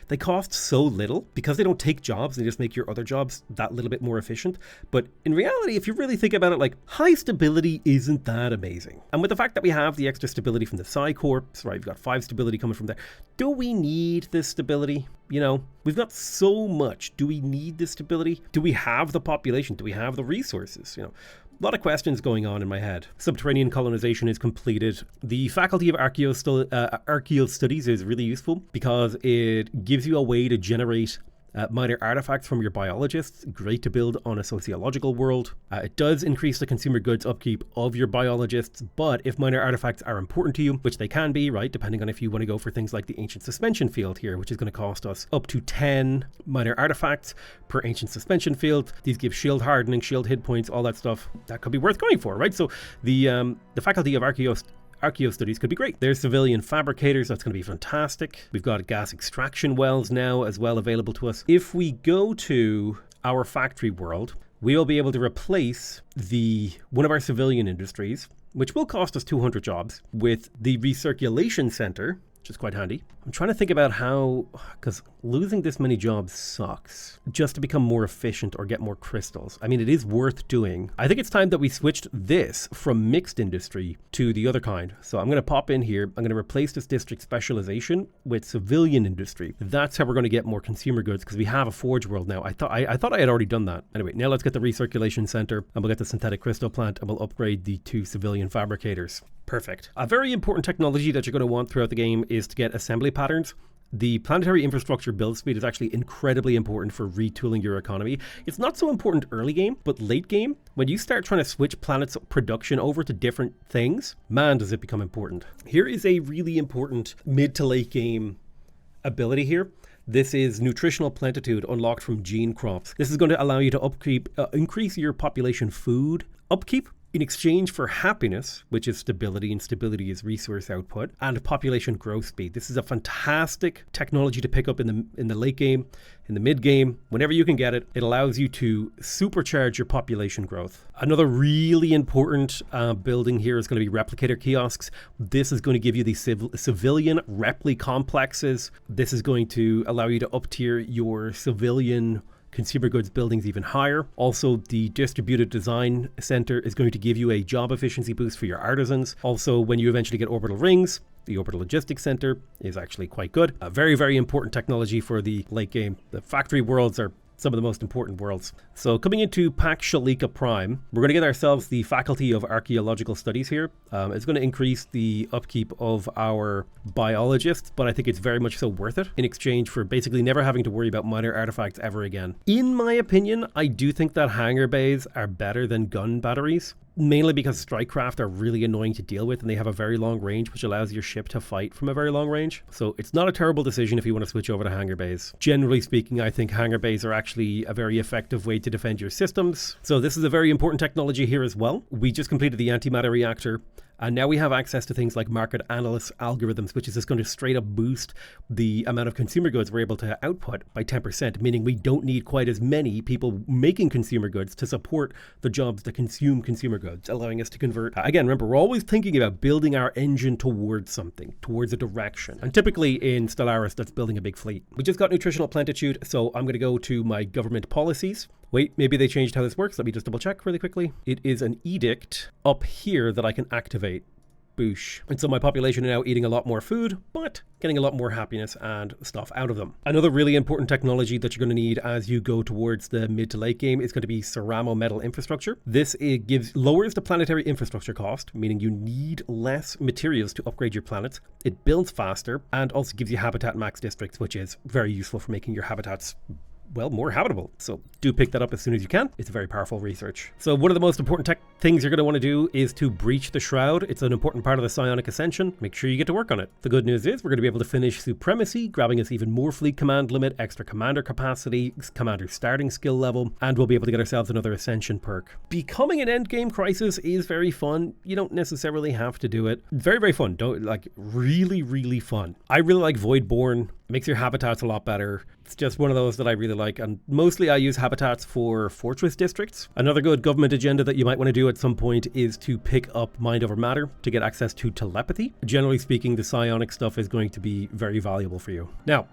they cost so little, because they don't take jobs, they just make your other jobs that little bit more efficient. But in reality, if you really think about it, like, high stability isn't that amazing. And with the fact that we have the extra stability from the Psi Corps, right, we've got 5 stability coming from there. Do we need this stability? You know, we've got so much. Do we need this stability? Do we have the population? Do we have the resources? You know, a lot of questions going on in my head. Subterranean colonization is completed. The Faculty of Archaeo Studies is really useful because it gives you a way to generate minor artifacts from your biologists. Great to build on a sociological world. It does increase the consumer goods upkeep of your biologists, but if minor artifacts are important to you, which they can be, right, depending on if you want to go for things like the ancient suspension field here, which is going to cost us up to 10 minor artifacts per ancient suspension field. These give shield hardening, shield hit points, all that stuff. That could be worth going for, right? So the Faculty of Archaeo Studies could be great. There's civilian fabricators, that's going to be fantastic. We've got gas extraction wells now as well available to us. If we go to our factory world, we will be able to replace one of our civilian industries, which will cost us 200 jobs, with the recirculation center, which is quite handy. I'm trying to think about how, because losing this many jobs sucks, just to become more efficient or get more crystals. I mean, it is worth doing. I think it's time that we switched this from mixed industry to the other kind. So I'm going to pop in here. I'm going to replace this district specialization with civilian industry. That's how we're going to get more consumer goods, because we have a forge world now. I thought I had already done that. Anyway, now let's get the recirculation center, and we'll get the synthetic crystal plant, and we'll upgrade the 2 civilian fabricators. Perfect. A very important technology that you're going to want throughout the game is to get assembly patterns. The planetary infrastructure build speed is actually incredibly important for retooling your economy. It's not so important early game, but late game, when you start trying to switch planets' production over to different things, man, does it become important. Here is a really important mid to late game ability here. This is nutritional plentitude unlocked from gene crops. This is going to allow you to increase your population food upkeep in exchange for happiness, which is stability, and stability is resource output, and population growth speed. This is a fantastic technology to pick up in the late game, in the mid game, whenever you can get it. It allows you to supercharge your population growth. Another really important building here is going to be replicator kiosks. This is going to give you these civilian repli complexes. This is going to allow you to up tier your civilian consumer goods buildings even higher. Also, the distributed design center is going to give you a job efficiency boost for your artisans. Also, when you eventually get orbital rings, the orbital logistics center is actually quite good. A very, very important technology for the late game. The factory worlds are some of the most important worlds. So coming into Pax Shalika Prime, we're going to get ourselves the Faculty of Archaeological Studies here. It's going to increase the upkeep of our biologists, but I think it's very much so worth it in exchange for basically never having to worry about minor artifacts ever again. In my opinion, I do think that hangar bays are better than gun batteries, mainly because strike craft are really annoying to deal with, and they have a very long range, which allows your ship to fight from a very long range. So it's not a terrible decision if you want to switch over to hangar bays. Generally speaking, I think hangar bays are actually a very effective way to defend your systems. So this is a very important technology here as well. We just completed the antimatter reactor, and now we have access to things like market analyst algorithms, which is just going to straight up boost the amount of consumer goods we're able to output by 10%, meaning we don't need quite as many people making consumer goods to support the jobs that consume consumer goods, allowing us to convert. Again, remember, we're always thinking about building our engine towards something, towards a direction. And typically in Stellaris, that's building a big fleet. We just got nutritional plentitude, so I'm going to go to my government policies. Wait, maybe they changed how this works. Let me just double check really quickly. It is an edict up here that I can activate. Boosh. And so my population are now eating a lot more food, but getting a lot more happiness and stuff out of them. Another really important technology that you're going to need as you go towards the mid to late game is going to be ceramo metal infrastructure. This lowers the planetary infrastructure cost, meaning you need less materials to upgrade your planets. It builds faster and also gives you habitat max districts, which is very useful for making your habitats well, more habitable. So do pick that up as soon as you can. It's very powerful research. So one of the most important tech things you're going to want to do is to breach the shroud. It's an important part of the psionic ascension. Make sure you get to work on it. The good news is we're going to be able to finish supremacy, grabbing us even more fleet command limit, extra commander capacity, commander starting skill level, and we'll be able to get ourselves another ascension perk. Becoming an endgame crisis is very fun. You don't necessarily have to do it. Very, very fun. Don't like really, really fun. I really like Voidborn. Makes your habitats a lot better. It's just one of those that I really like, and mostly I use habitats for fortress districts. Another good government agenda that you might want to do at some point is to pick up mind over matter to get access to telepathy. Generally speaking, the psionic stuff is going to be very valuable for you. Now,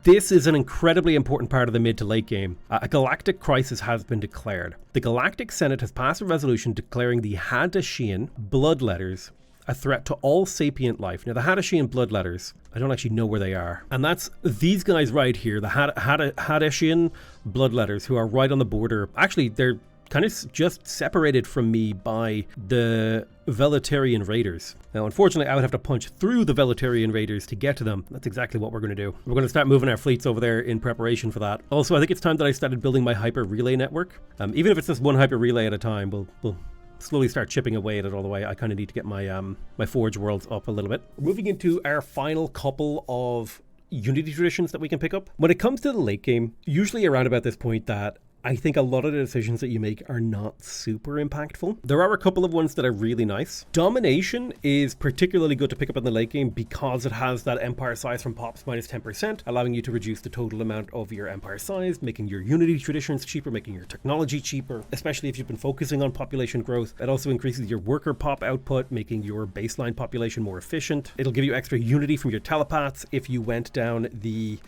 this is an incredibly important part of the mid to late game. A galactic crisis has been declared. The Galactic Senate has passed a resolution declaring the Hadashian bloodletters a threat to all sapient life. Now, the Hadashian bloodletters, I don't actually know where they are. And that's these guys right here, the Hadashian bloodletters, who are right on the border. Actually, they're kind of just separated from me by the Veletarian Raiders. Now, unfortunately, I would have to punch through the Veletarian Raiders to get to them. That's exactly what we're going to do. We're going to start moving our fleets over there in preparation for that. Also, I think it's time that I started building my hyper relay network. Even if it's just one hyper relay at a time, we'll slowly start chipping away at it all the way. I kind of need to get my my Forge worlds up a little bit. We're moving into our final couple of Unity traditions that we can pick up. When it comes to the late game, usually around about this point that I think a lot of the decisions that you make are not super impactful. There are a couple of ones that are really nice. Domination is particularly good to pick up in the late game because it has that empire size from pops minus 10%, allowing you to reduce the total amount of your empire size, making your Unity traditions cheaper, making your technology cheaper, especially if you've been focusing on population growth. It also increases your worker pop output, making your baseline population more efficient. It'll give you extra Unity from your telepaths if you went down the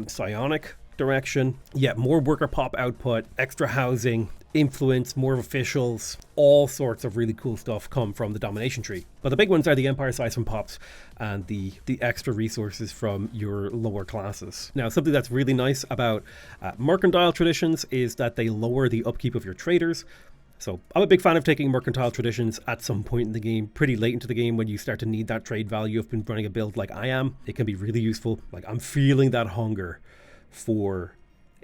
psionic direction. Yeah, more worker pop output, extra housing, influence, more officials, all sorts of really cool stuff come from the domination tree. But the big ones are the empire size from pops and the extra resources from your lower classes. Now, something that's really nice about mercantile traditions is that they lower the upkeep of your traders. So I'm a big fan of taking mercantile traditions at some point in the game, pretty late into the game when you start to need that trade value. I've been running a build like I am. It can be really useful. Like, I'm feeling that hunger for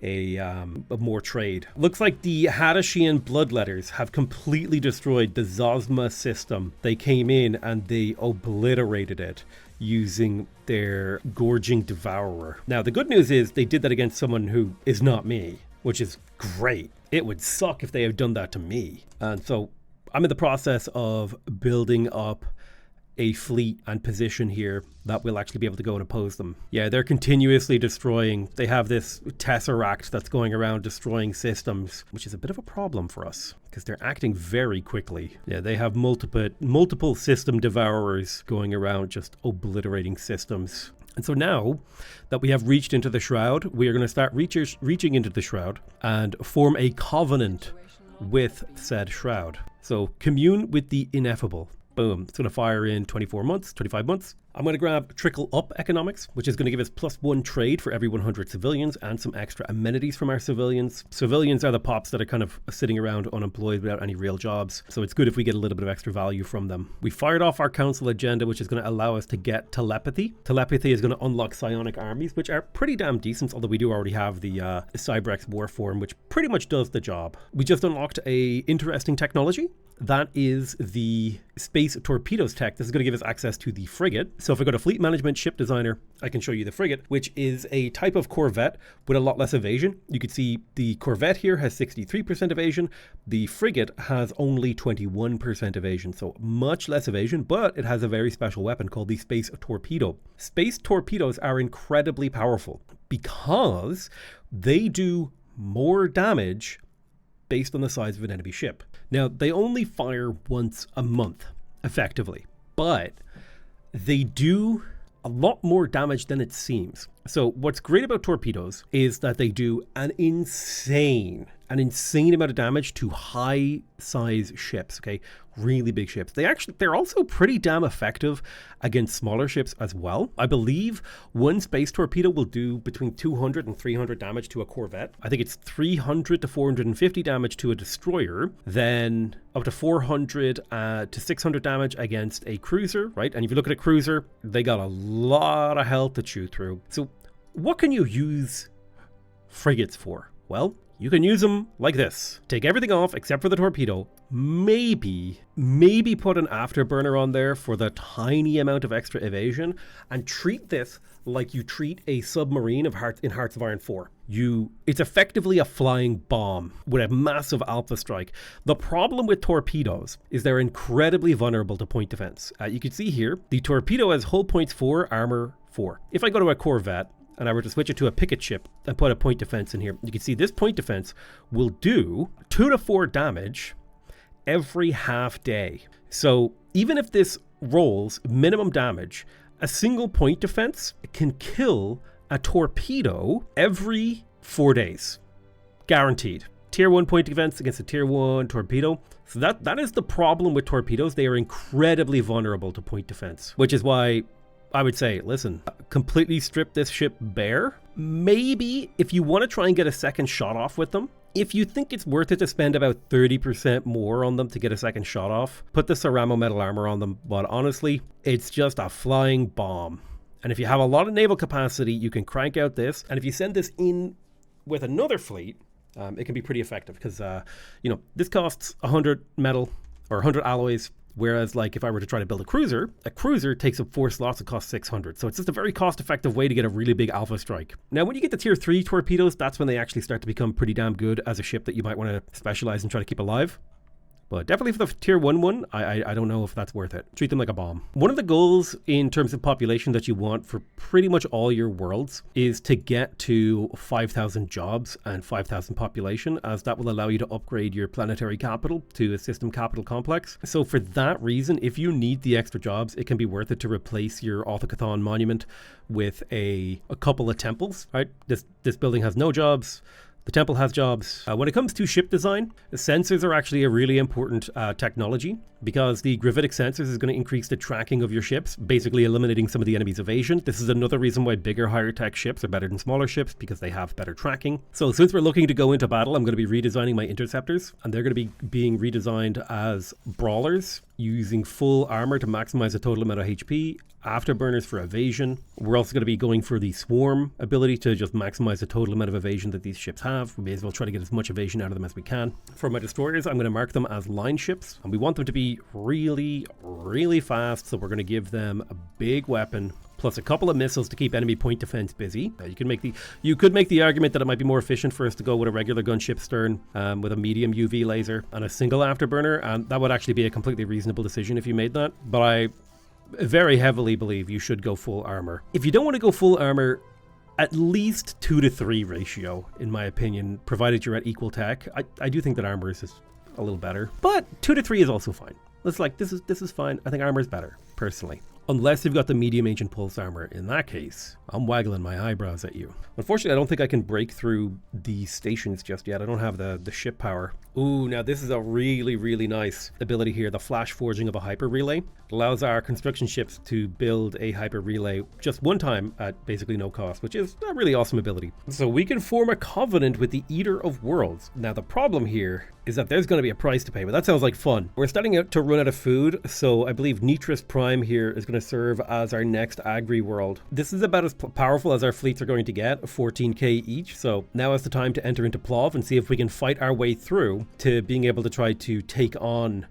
a more trade. Looks like the Hadashian bloodletters have completely destroyed the Zosma system. They came in and they obliterated it using their gorging devourer. Now, the good news is they did that against someone who is not me, which is great. It would suck if they had done that to me. And so I'm in the process of building up a fleet and position here that will actually be able to go and oppose them. Yeah, they're continuously destroying. They have this tesseract that's going around destroying systems, which is a bit of a problem for us because they're acting very quickly. Yeah, they have multiple system devourers going around just obliterating systems. And so now that we have reached into the shroud, we are going to start reaching into the shroud and form a covenant with said shroud. So commune with the ineffable. Boom. It's going to fire in 24 months, 25 months. I'm going to grab Trickle Up Economics, which is going to give us +1 trade for every 100 civilians and some extra amenities from our civilians. Civilians are the pops that are kind of sitting around unemployed without any real jobs. So it's good if we get a little bit of extra value from them. We fired off our council agenda, which is going to allow us to get telepathy. Telepathy is going to unlock psionic armies, which are pretty damn decent, although we do already have the Cybrex Warform, which pretty much does the job. We just unlocked a interesting technology. That is the space torpedoes tech. This is going to give us access to the frigate. So if I go to Fleet Management Ship Designer, I can show you the frigate, which is a type of corvette with a lot less evasion. You can see the corvette here has 63% evasion. The frigate has only 21% evasion, so much less evasion, but it has a very special weapon called the Space Torpedo. Space torpedoes are incredibly powerful because they do more damage based on the size of an enemy ship. Now, they only fire once a month, effectively, but they do a lot more damage than it seems. So what's great about torpedoes is that they do an insane amount of damage to high size ships, okay? Really big ships. They're also pretty damn effective against smaller ships as well. I believe one space torpedo will do between 200 and 300 damage to a corvette. I think it's 300 to 450 damage to a destroyer, then up to 400 to 600 damage against a cruiser, right? And if you look at a cruiser, they got a lot of health to chew through. So what can you use frigates for? Well, you can use them like this. Take everything off except for the torpedo. Maybe put an afterburner on there for the tiny amount of extra evasion, and treat this like you treat a submarine in Hearts of Iron 4. It's effectively a flying bomb with a massive alpha strike. The problem with torpedoes is they're incredibly vulnerable to point defense. You can see here, the torpedo has hull points 4, armor 4. If I go to a Corvette, and I were to switch it to a picket ship and put a point defense in here, you can see this point defense will do 2 to 4 damage every half day. So even if this rolls minimum damage, a single point defense can kill a torpedo every 4 days. Guaranteed. Tier 1 point defense against a tier 1 torpedo. So that is the problem with torpedoes. They are incredibly vulnerable to point defense, which is why I would say, listen, completely strip this ship bare. Maybe if you want to try and get a second shot off with them, if you think it's worth it to spend about 30% more on them to get a second shot off, put the ceramo metal armor on them. But honestly, it's just a flying bomb. And if you have a lot of naval capacity, you can crank out this. And if you send this in with another fleet, it can be pretty effective because, this costs 100 metal or 100 alloys. Whereas, like, if I were to try to build a cruiser takes up 4 slots and costs 600. So it's just a very cost-effective way to get a really big alpha strike. Now, when you get to tier 3 torpedoes, that's when they actually start to become pretty damn good as a ship that you might want to specialize and try to keep alive. But definitely for the tier 1 one, I don't know if that's worth it. Treat them like a bomb. One of the goals in terms of population that you want for pretty much all your worlds is to get to 5,000 jobs and 5,000 population, as that will allow you to upgrade your planetary capital to a system capital complex. So for that reason, if you need the extra jobs, it can be worth it to replace your Autochthon monument with a couple of temples, right? This building has no jobs. The temple has jobs. When it comes to ship design, sensors are actually a really important technology, because the gravitic sensors is going to increase the tracking of your ships, basically eliminating some of the enemy's evasion. This is another reason why bigger, higher tech ships are better than smaller ships, because they have better tracking. So since we're looking to go into battle, I'm going to be redesigning my interceptors, and they're going to be being redesigned as brawlers, using full armor to maximize the total amount of HP, afterburners for evasion. We're also going to be going for the swarm ability to just maximize the total amount of evasion that these ships have. We may as well try to get as much evasion out of them as we can. For my destroyers, I'm going to mark them as line ships, and we want them to be really, really fast, so we're going to give them a big weapon plus a couple of missiles to keep enemy point defense busy. You could make the argument that it might be more efficient for us to go with a regular gunship stern with a medium UV laser and a single afterburner, and that would actually be a completely reasonable decision if you made that. But I very heavily believe you should go full armor. If you don't want to go full armor, at least 2 to 3 ratio, in my opinion, provided you're at equal tech. I do think that armor is just a little better, but 2 to 3 is also fine. This is fine. I think armor is better, personally. Unless you've got the medium ancient pulse armor. In that case, I'm waggling my eyebrows at you. Unfortunately, I don't think I can break through the stations just yet. I don't have the ship power. Ooh, now this is a really, really nice ability here. The flash forging of a hyper relay. It allows our construction ships to build a hyper relay just one time at basically no cost, which is a really awesome ability. So we can form a covenant with the Eater of Worlds. Now the problem here is that there's going to be a price to pay, but that sounds like fun. We're starting out to run out of food, so I believe Nitris Prime here is going to serve as our next agri world. This is about as powerful as our fleets are going to get, 14k each, so now is the time to enter into Plov and see if we can fight our way through to being able to try to take on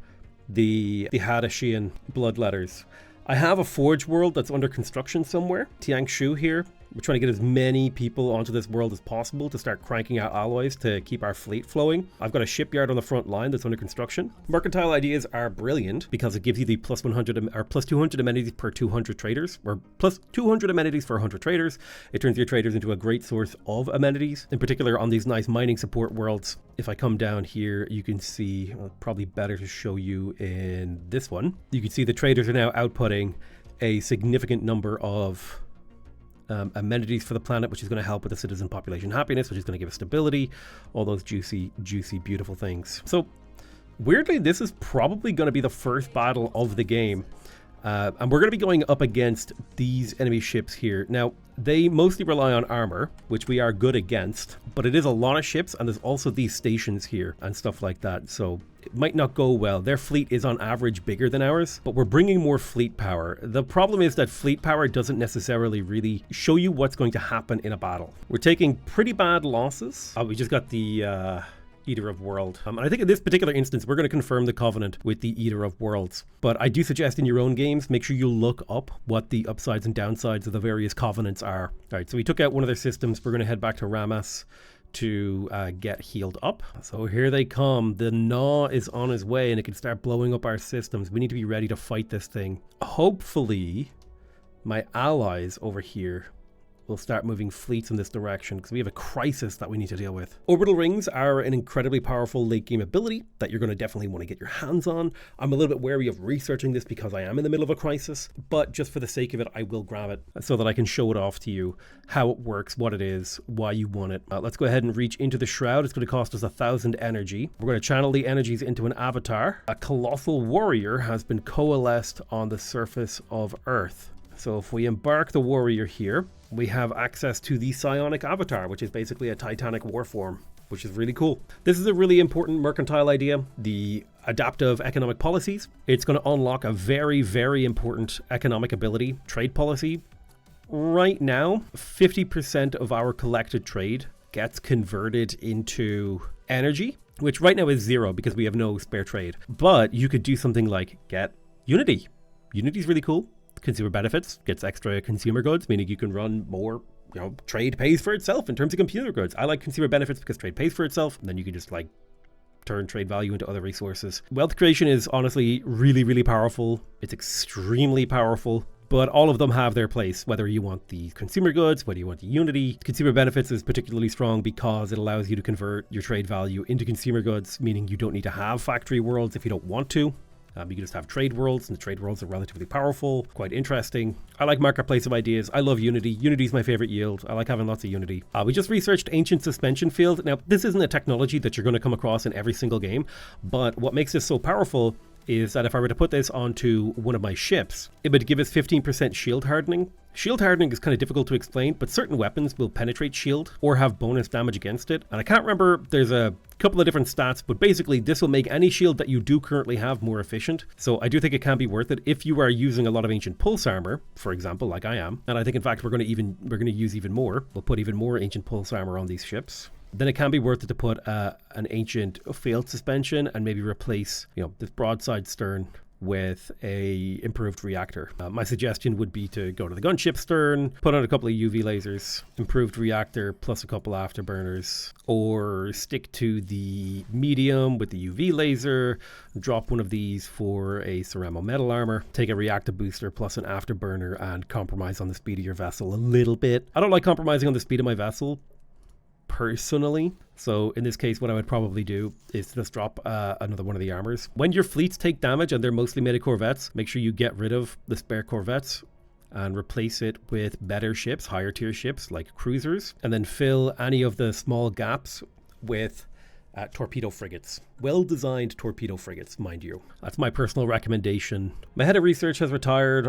the Hadashian bloodletters. I have a forge world that's under construction somewhere. Tiangshu here. We're trying to get as many people onto this world as possible to start cranking out alloys to keep our fleet flowing. I've got a shipyard on the front line that's under construction. Mercantile ideas are brilliant because it gives you the plus 100 or plus 200 amenities per 200 traders, or plus 200 amenities for 100 traders. It turns your traders into a great source of amenities, in particular on these nice mining support worlds. If I come down here, you can see, probably better to show you in this one. You can see the traders are now outputting a significant number of amenities for the planet, which is going to help with the citizen population happiness, which is going to give us stability, all those juicy, beautiful things. So weirdly, this is probably going to be the first battle of the game. And we're going to be going up against these enemy ships here. Now, they mostly rely on armor, which we are good against, but it is a lot of ships, and there's also these stations here and stuff like that. So it might not go well. Their fleet is on average bigger than ours, but we're bringing more fleet power. The problem is that fleet power doesn't necessarily really show you what's going to happen in a battle. We're taking pretty bad losses. We just got the Eater of World. And I think in this particular instance, we're going to confirm the Covenant with the Eater of Worlds. But I do suggest in your own games, make sure you look up what the upsides and downsides of the various Covenants are. All right, so we took out one of their systems. We're going to head back to Ramas to get healed up. So here they come. The Gnaw is on his way and it can start blowing up our systems. We need to be ready to fight this thing. Hopefully, my allies over here will start moving fleets in this direction because we have a crisis that we need to deal with. Orbital rings are an incredibly powerful late game ability that you're going to definitely want to get your hands on. I'm a little bit wary of researching this because I am in the middle of a crisis, but just for the sake of it, I will grab it so that I can show it off to you, how it works, what it is, why you want it. Let's go ahead and reach into the shroud. It's going to cost us 1,000 energy. We're going to channel the energies into an avatar. A colossal warrior has been coalesced on the surface of Earth. So if we embark the warrior here, we have access to the psionic avatar, which is basically a titanic war form, which is really cool. This is a really important mercantile idea, the adaptive economic policies. It's going to unlock a very, very important economic ability, trade policy. Right now, 50% of our collected trade gets converted into energy, which right now is 0 because we have no spare trade. But you could do something like get Unity. Unity is really cool. Consumer benefits, gets extra consumer goods, meaning you can run more, trade pays for itself in terms of consumer goods. I like consumer benefits because trade pays for itself, and then you can just like turn trade value into other resources. Wealth creation is honestly really, really powerful. It's extremely powerful, but all of them have their place, whether you want the consumer goods, whether you want the Unity. Consumer benefits is particularly strong because it allows you to convert your trade value into consumer goods, meaning you don't need to have factory worlds if you don't want to. You can just have trade worlds, and the trade worlds are relatively powerful, quite interesting. I like marketplace of ideas. I love Unity. Unity is my favorite yield. I like having lots of Unity. We just researched ancient suspension field. Now, this isn't a technology that you're going to come across in every single game, but what makes this so powerful is that if I were to put this onto one of my ships, it would give us 15% shield hardening. Shield hardening is kind of difficult to explain, but certain weapons will penetrate shield or have bonus damage against it. And I can't remember, there's a couple of different stats, but basically this will make any shield that you do currently have more efficient. So I do think it can be worth it if you are using a lot of ancient pulse armor, for example, like I am. And I think in fact we're going to use even more. We'll put even more ancient pulse armor on these ships. Then it can be worth it to put an ancient failed suspension and maybe replace, this broadside stern with a improved reactor. My suggestion would be to go to the gunship stern, put on a couple of UV lasers, improved reactor plus a couple afterburners, or stick to the medium with the UV laser, drop one of these for a ceramo metal armor, take a reactor booster plus an afterburner, and compromise on the speed of your vessel a little bit. I don't like compromising on the speed of my vessel personally, so in this case what I would probably do is just drop another one of the armors. When your fleets take damage and they're mostly made of corvettes, make sure you get rid of the spare corvettes and replace it with better ships, higher tier ships like cruisers, and then fill any of the small gaps with torpedo frigates. Well-designed torpedo frigates, mind you. That's my personal recommendation. My head of research has retired.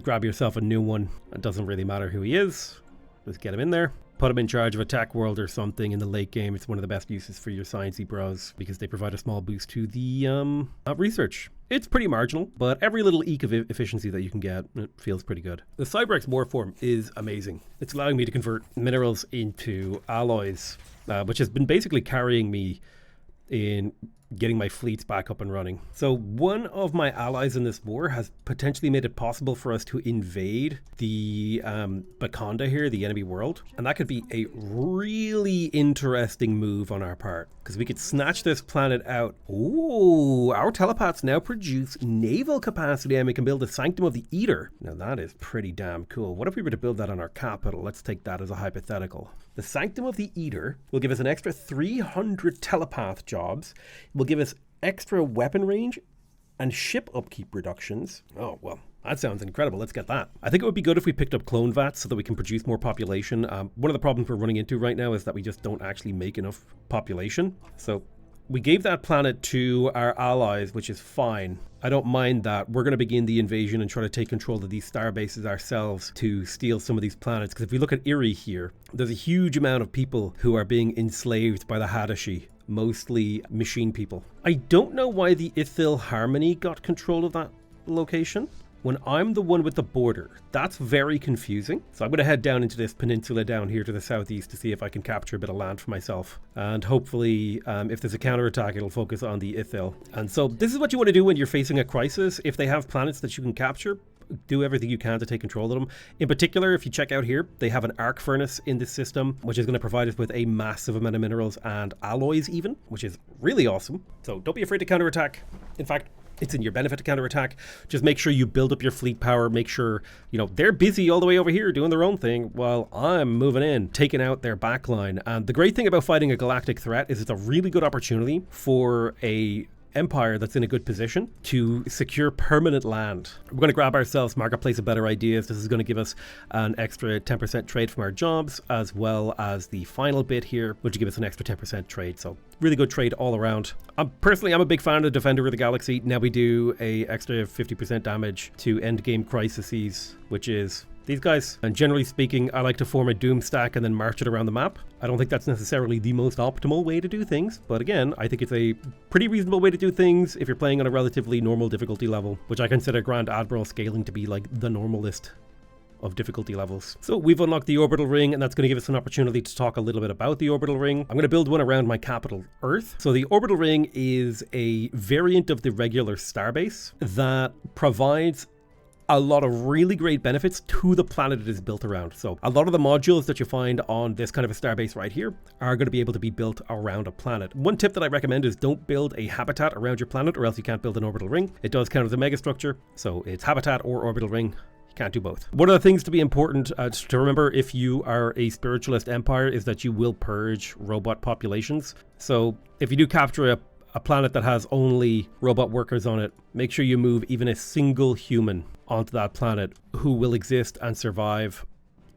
Grab yourself a new one. It doesn't really matter who he is. Just get him in there. Put him in charge of Attack World or something in the late game. It's one of the best uses for your sciencey bros because they provide a small boost to the research. It's pretty marginal, but every little eke of efficiency that you can get, it feels pretty good. The Cyberx war form is amazing. It's allowing me to convert minerals into alloys, which has been basically carrying me in getting my fleets back up and running. So one of my allies in this war has potentially made it possible for us to invade the Bakonda here, the enemy world. And that could be a really interesting move on our part because we could snatch this planet out. Ooh, our telepaths now produce naval capacity and we can build a Sanctum of the Eater. Now that is pretty damn cool. What if we were to build that on our capital? Let's take that as a hypothetical. The Sanctum of the Eater will give us an extra 300 telepath jobs. Will give us extra weapon range and ship upkeep reductions. Oh, well, that sounds incredible. Let's get that. I think it would be good if we picked up clone vats so that we can produce more population. One of the problems we're running into right now is that we just don't actually make enough population. So we gave that planet to our allies, which is fine. I don't mind that. We're going to begin the invasion and try to take control of these star bases ourselves to steal some of these planets. Because if we look at Erie here, there's a huge amount of people who are being enslaved by the Hadashi. mostly machine people. I don't know why the Ithil Harmony got control of that location when I'm the one with the border. That's very confusing. So I'm going to head down into this peninsula down here to the southeast to see if I can capture a bit of land for myself. And hopefully, if there's a counterattack, it'll focus on the Ithil. And so this is what you want to do when you're facing a crisis. If they have planets that you can capture, do everything you can to take control of them. In particular, if you check out here, they have an arc furnace in this system, which is going to provide us with a massive amount of minerals and alloys even, which is really awesome. So don't be afraid to counterattack. In fact, it's in your benefit to counterattack. Just make sure you build up your fleet power. Make sure, they're busy all the way over here doing their own thing while I'm moving in, taking out their backline. And the great thing about fighting a galactic threat is it's a really good opportunity for a empire that's in a good position to secure permanent land. We're going to grab ourselves Marketplace of Better Ideas. This is going to give us an extra 10% trade from our jobs, as well as the final bit here, which will give us an extra 10% trade. So really good trade all around. Personally, I'm a big fan of the Defender of the Galaxy. Now we do a extra 50% damage to endgame crises, which is these guys. And generally speaking, I like to form a doom stack and then march it around the map. I don't think that's necessarily the most optimal way to do things, but again, I think it's a pretty reasonable way to do things if you're playing on a relatively normal difficulty level, which I consider Grand Admiral scaling to be like the normalist of difficulty levels. So we've unlocked the orbital ring, and that's going to give us an opportunity to talk a little bit about the orbital ring. I'm going to build one around my capital, Earth. So the orbital ring is a variant of the regular starbase that provides a lot of really great benefits to the planet it is built around. So a lot of the modules that you find on this kind of a starbase right here are going to be able to be built around a planet. One tip that I recommend is don't build a habitat around your planet, or else you can't build an orbital ring. It does count as a megastructure, so it's habitat or orbital ring. You can't do both. One of the things to be important to remember if you are a spiritualist empire is that you will purge robot populations. So if you do capture a planet that has only robot workers on it, make sure you move even a single human onto that planet who will exist and survive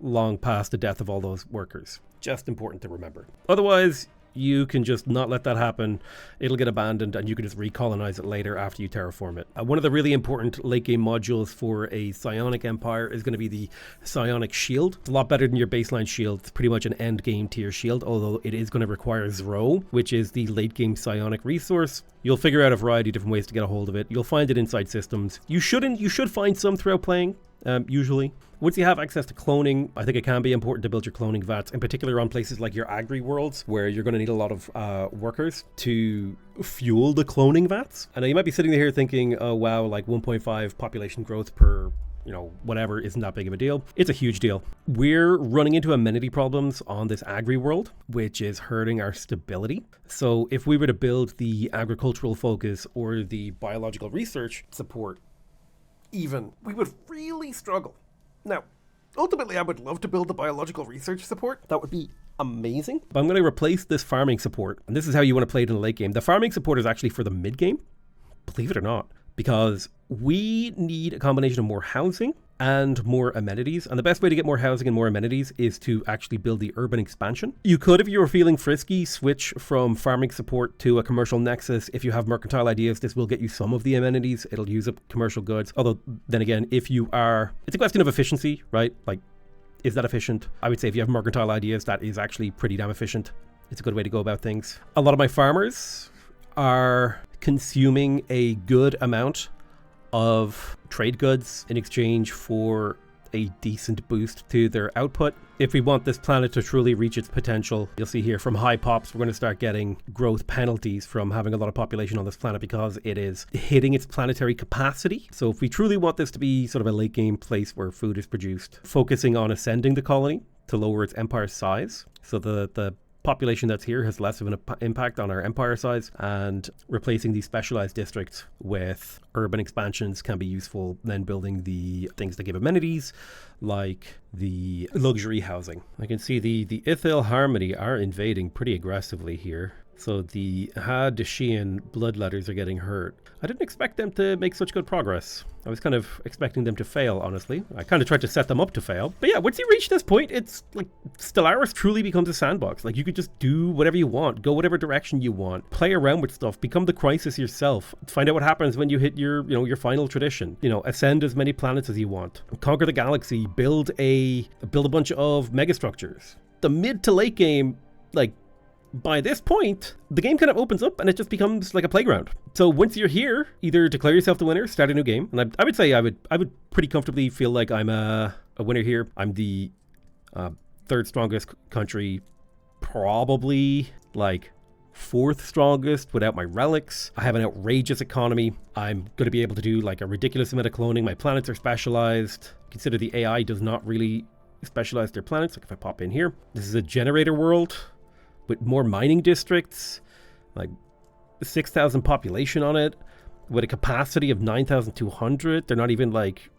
long past the death of all those workers. Just important to remember. Otherwise, you can just not let that happen. It'll get abandoned and you can just recolonize it later after you terraform it. One of the really important late game modules for a psionic empire is going to be the psionic shield. It's a lot better than your baseline shield. It's pretty much an end game tier shield, although it is going to require Zro, which is the late game psionic resource. You'll figure out a variety of different ways to get a hold of it. You'll find it inside systems. You should find some throughout playing, usually. Once you have access to cloning, I think it can be important to build your cloning vats, in particular on places like your agri worlds, where you're going to need a lot of workers to fuel the cloning vats. And you might be sitting here thinking, oh wow, like 1.5 population growth per whatever isn't that big of a deal. It's a huge deal. We're running into amenity problems on this agri world, which is hurting our stability. So if we were to build the agricultural focus or the biological research support, even, we would really struggle. Now, ultimately, I would love to build the biological research support. That would be amazing. But I'm going to replace this farming support. And this is how you want to play it in the late game. The farming support is actually for the mid game, believe it or not, because we need a combination of more housing and more amenities. And the best way to get more housing and more amenities is to actually build the urban expansion. You could, if you were feeling frisky, switch from farming support to a commercial nexus. If you have mercantile ideas, this will get you some of the amenities. It'll use up commercial goods. Although, then again, it's a question of efficiency, right? Like, is that efficient? I would say if you have mercantile ideas, that is actually pretty damn efficient. It's a good way to go about things. A lot of my farmers are consuming a good amount of trade goods in exchange for a decent boost to their output. If we want this planet to truly reach its potential, you'll see here from high pops, we're going to start getting growth penalties from having a lot of population on this planet because it is hitting its planetary capacity. So if we truly want this to be sort of a late game place where food is produced, focusing on ascending the colony to lower its empire size, so the population that's here has less of an impact on our empire size, and replacing these specialized districts with urban expansions can be useful. Then building the things that give amenities like the luxury housing. I can see the Ithil Harmony are invading pretty aggressively here. So the Hadeshian bloodletters are getting hurt. I didn't expect them to make such good progress. I was kind of expecting them to fail, honestly. I kind of tried to set them up to fail. But yeah, once you reach this point, it's like Stellaris truly becomes a sandbox. Like you could just do whatever you want, go whatever direction you want, play around with stuff, become the crisis yourself, find out what happens when you hit your final tradition. Ascend as many planets as you want, conquer the galaxy, build a bunch of megastructures. The mid to late game, like, by this point, the game kind of opens up and it just becomes like a playground. So once you're here, either declare yourself the winner, start a new game. And I would say I would pretty comfortably feel like I'm a winner here. I'm the third strongest country, probably like fourth strongest without my relics. I have an outrageous economy. I'm going to be able to do like a ridiculous amount of cloning. My planets are specialized. Consider the AI does not really specialize their planets. Like if I pop in here, this is a generator world with more mining districts, like 6,000 population on it, with a capacity of 9,200. They're not even like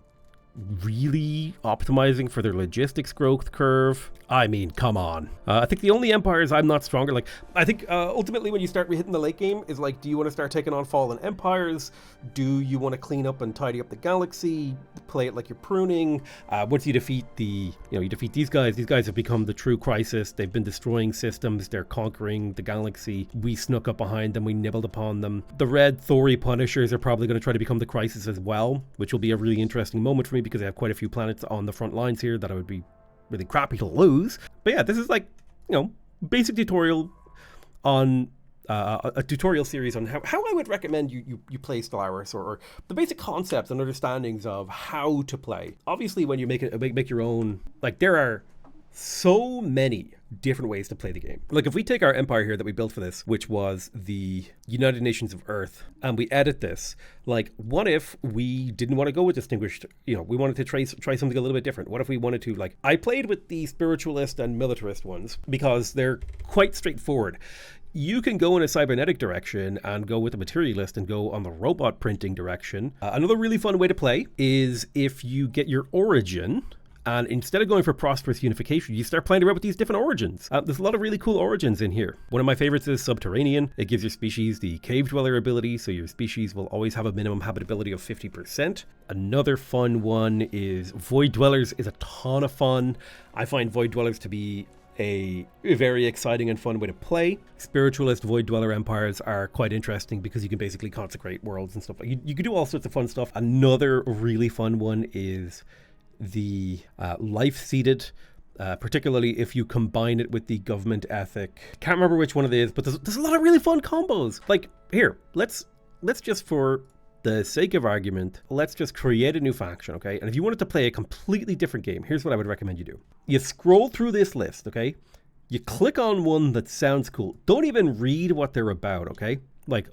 really optimizing for their logistics growth curve. I mean, come on. I think the only empires I'm not stronger, like, I think ultimately when you start hitting the late game is like, do you want to start taking on fallen empires? Do you want to clean up and tidy up the galaxy? Play it like you're pruning? Once you defeat you defeat these guys have become the true crisis. They've been destroying systems. They're conquering the galaxy. We snuck up behind them. We nibbled upon them. The red Thori Punishers are probably going to try to become the crisis as well, which will be a really interesting moment for me because I have quite a few planets on the front lines here that I would be really crappy to lose. But yeah, this is like, basic tutorial on a tutorial series on how I would recommend you play Stellaris, or the basic concepts and understandings of how to play. Obviously, when you make your own, like, there are so many different ways to play the game. Like if we take our empire here that we built for this, which was the United Nations of Earth, and we edit this, like what if we didn't want to go with distinguished, we wanted to try something a little bit different? What if we wanted to, like, I played with the spiritualist and militarist ones because they're quite straightforward. You can go in a cybernetic direction and go with the materialist and go on the robot printing direction. Another really fun way to play is if you get your origin, and instead of going for prosperous unification, you start playing around with these different origins. There's a lot of really cool origins in here. One of my favorites is subterranean. It gives your species the cave dweller ability, so your species will always have a minimum habitability of 50%. Another fun one is void dwellers is a ton of fun. I find void dwellers to be a very exciting and fun way to play. Spiritualist void dweller empires are quite interesting because you can basically consecrate worlds and stuff. You can do all sorts of fun stuff. Another really fun one is the life-seated, particularly if you combine it with the government ethic. Can't remember which one it is, but there's a lot of really fun combos. Like here, let's just, for the sake of argument, let's just create a new faction, okay? And if you wanted to play a completely different game, here's what I would recommend you do. You scroll through this list, okay? You click on one that sounds cool. Don't even read what they're about, okay? Like,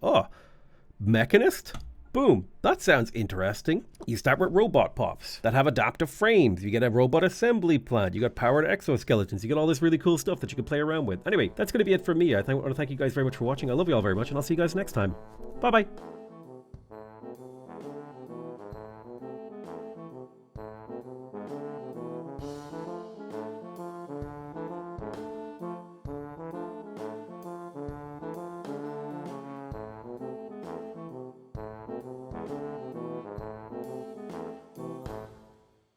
mechanist? Boom, that sounds interesting. You start with robot pops that have adaptive frames. You get a robot assembly plant. You got powered exoskeletons. You get all this really cool stuff that you can play around with. Anyway, that's going to be it for me. I want to thank you guys very much for watching. I love you all very much, and I'll see you guys next time. Bye-bye.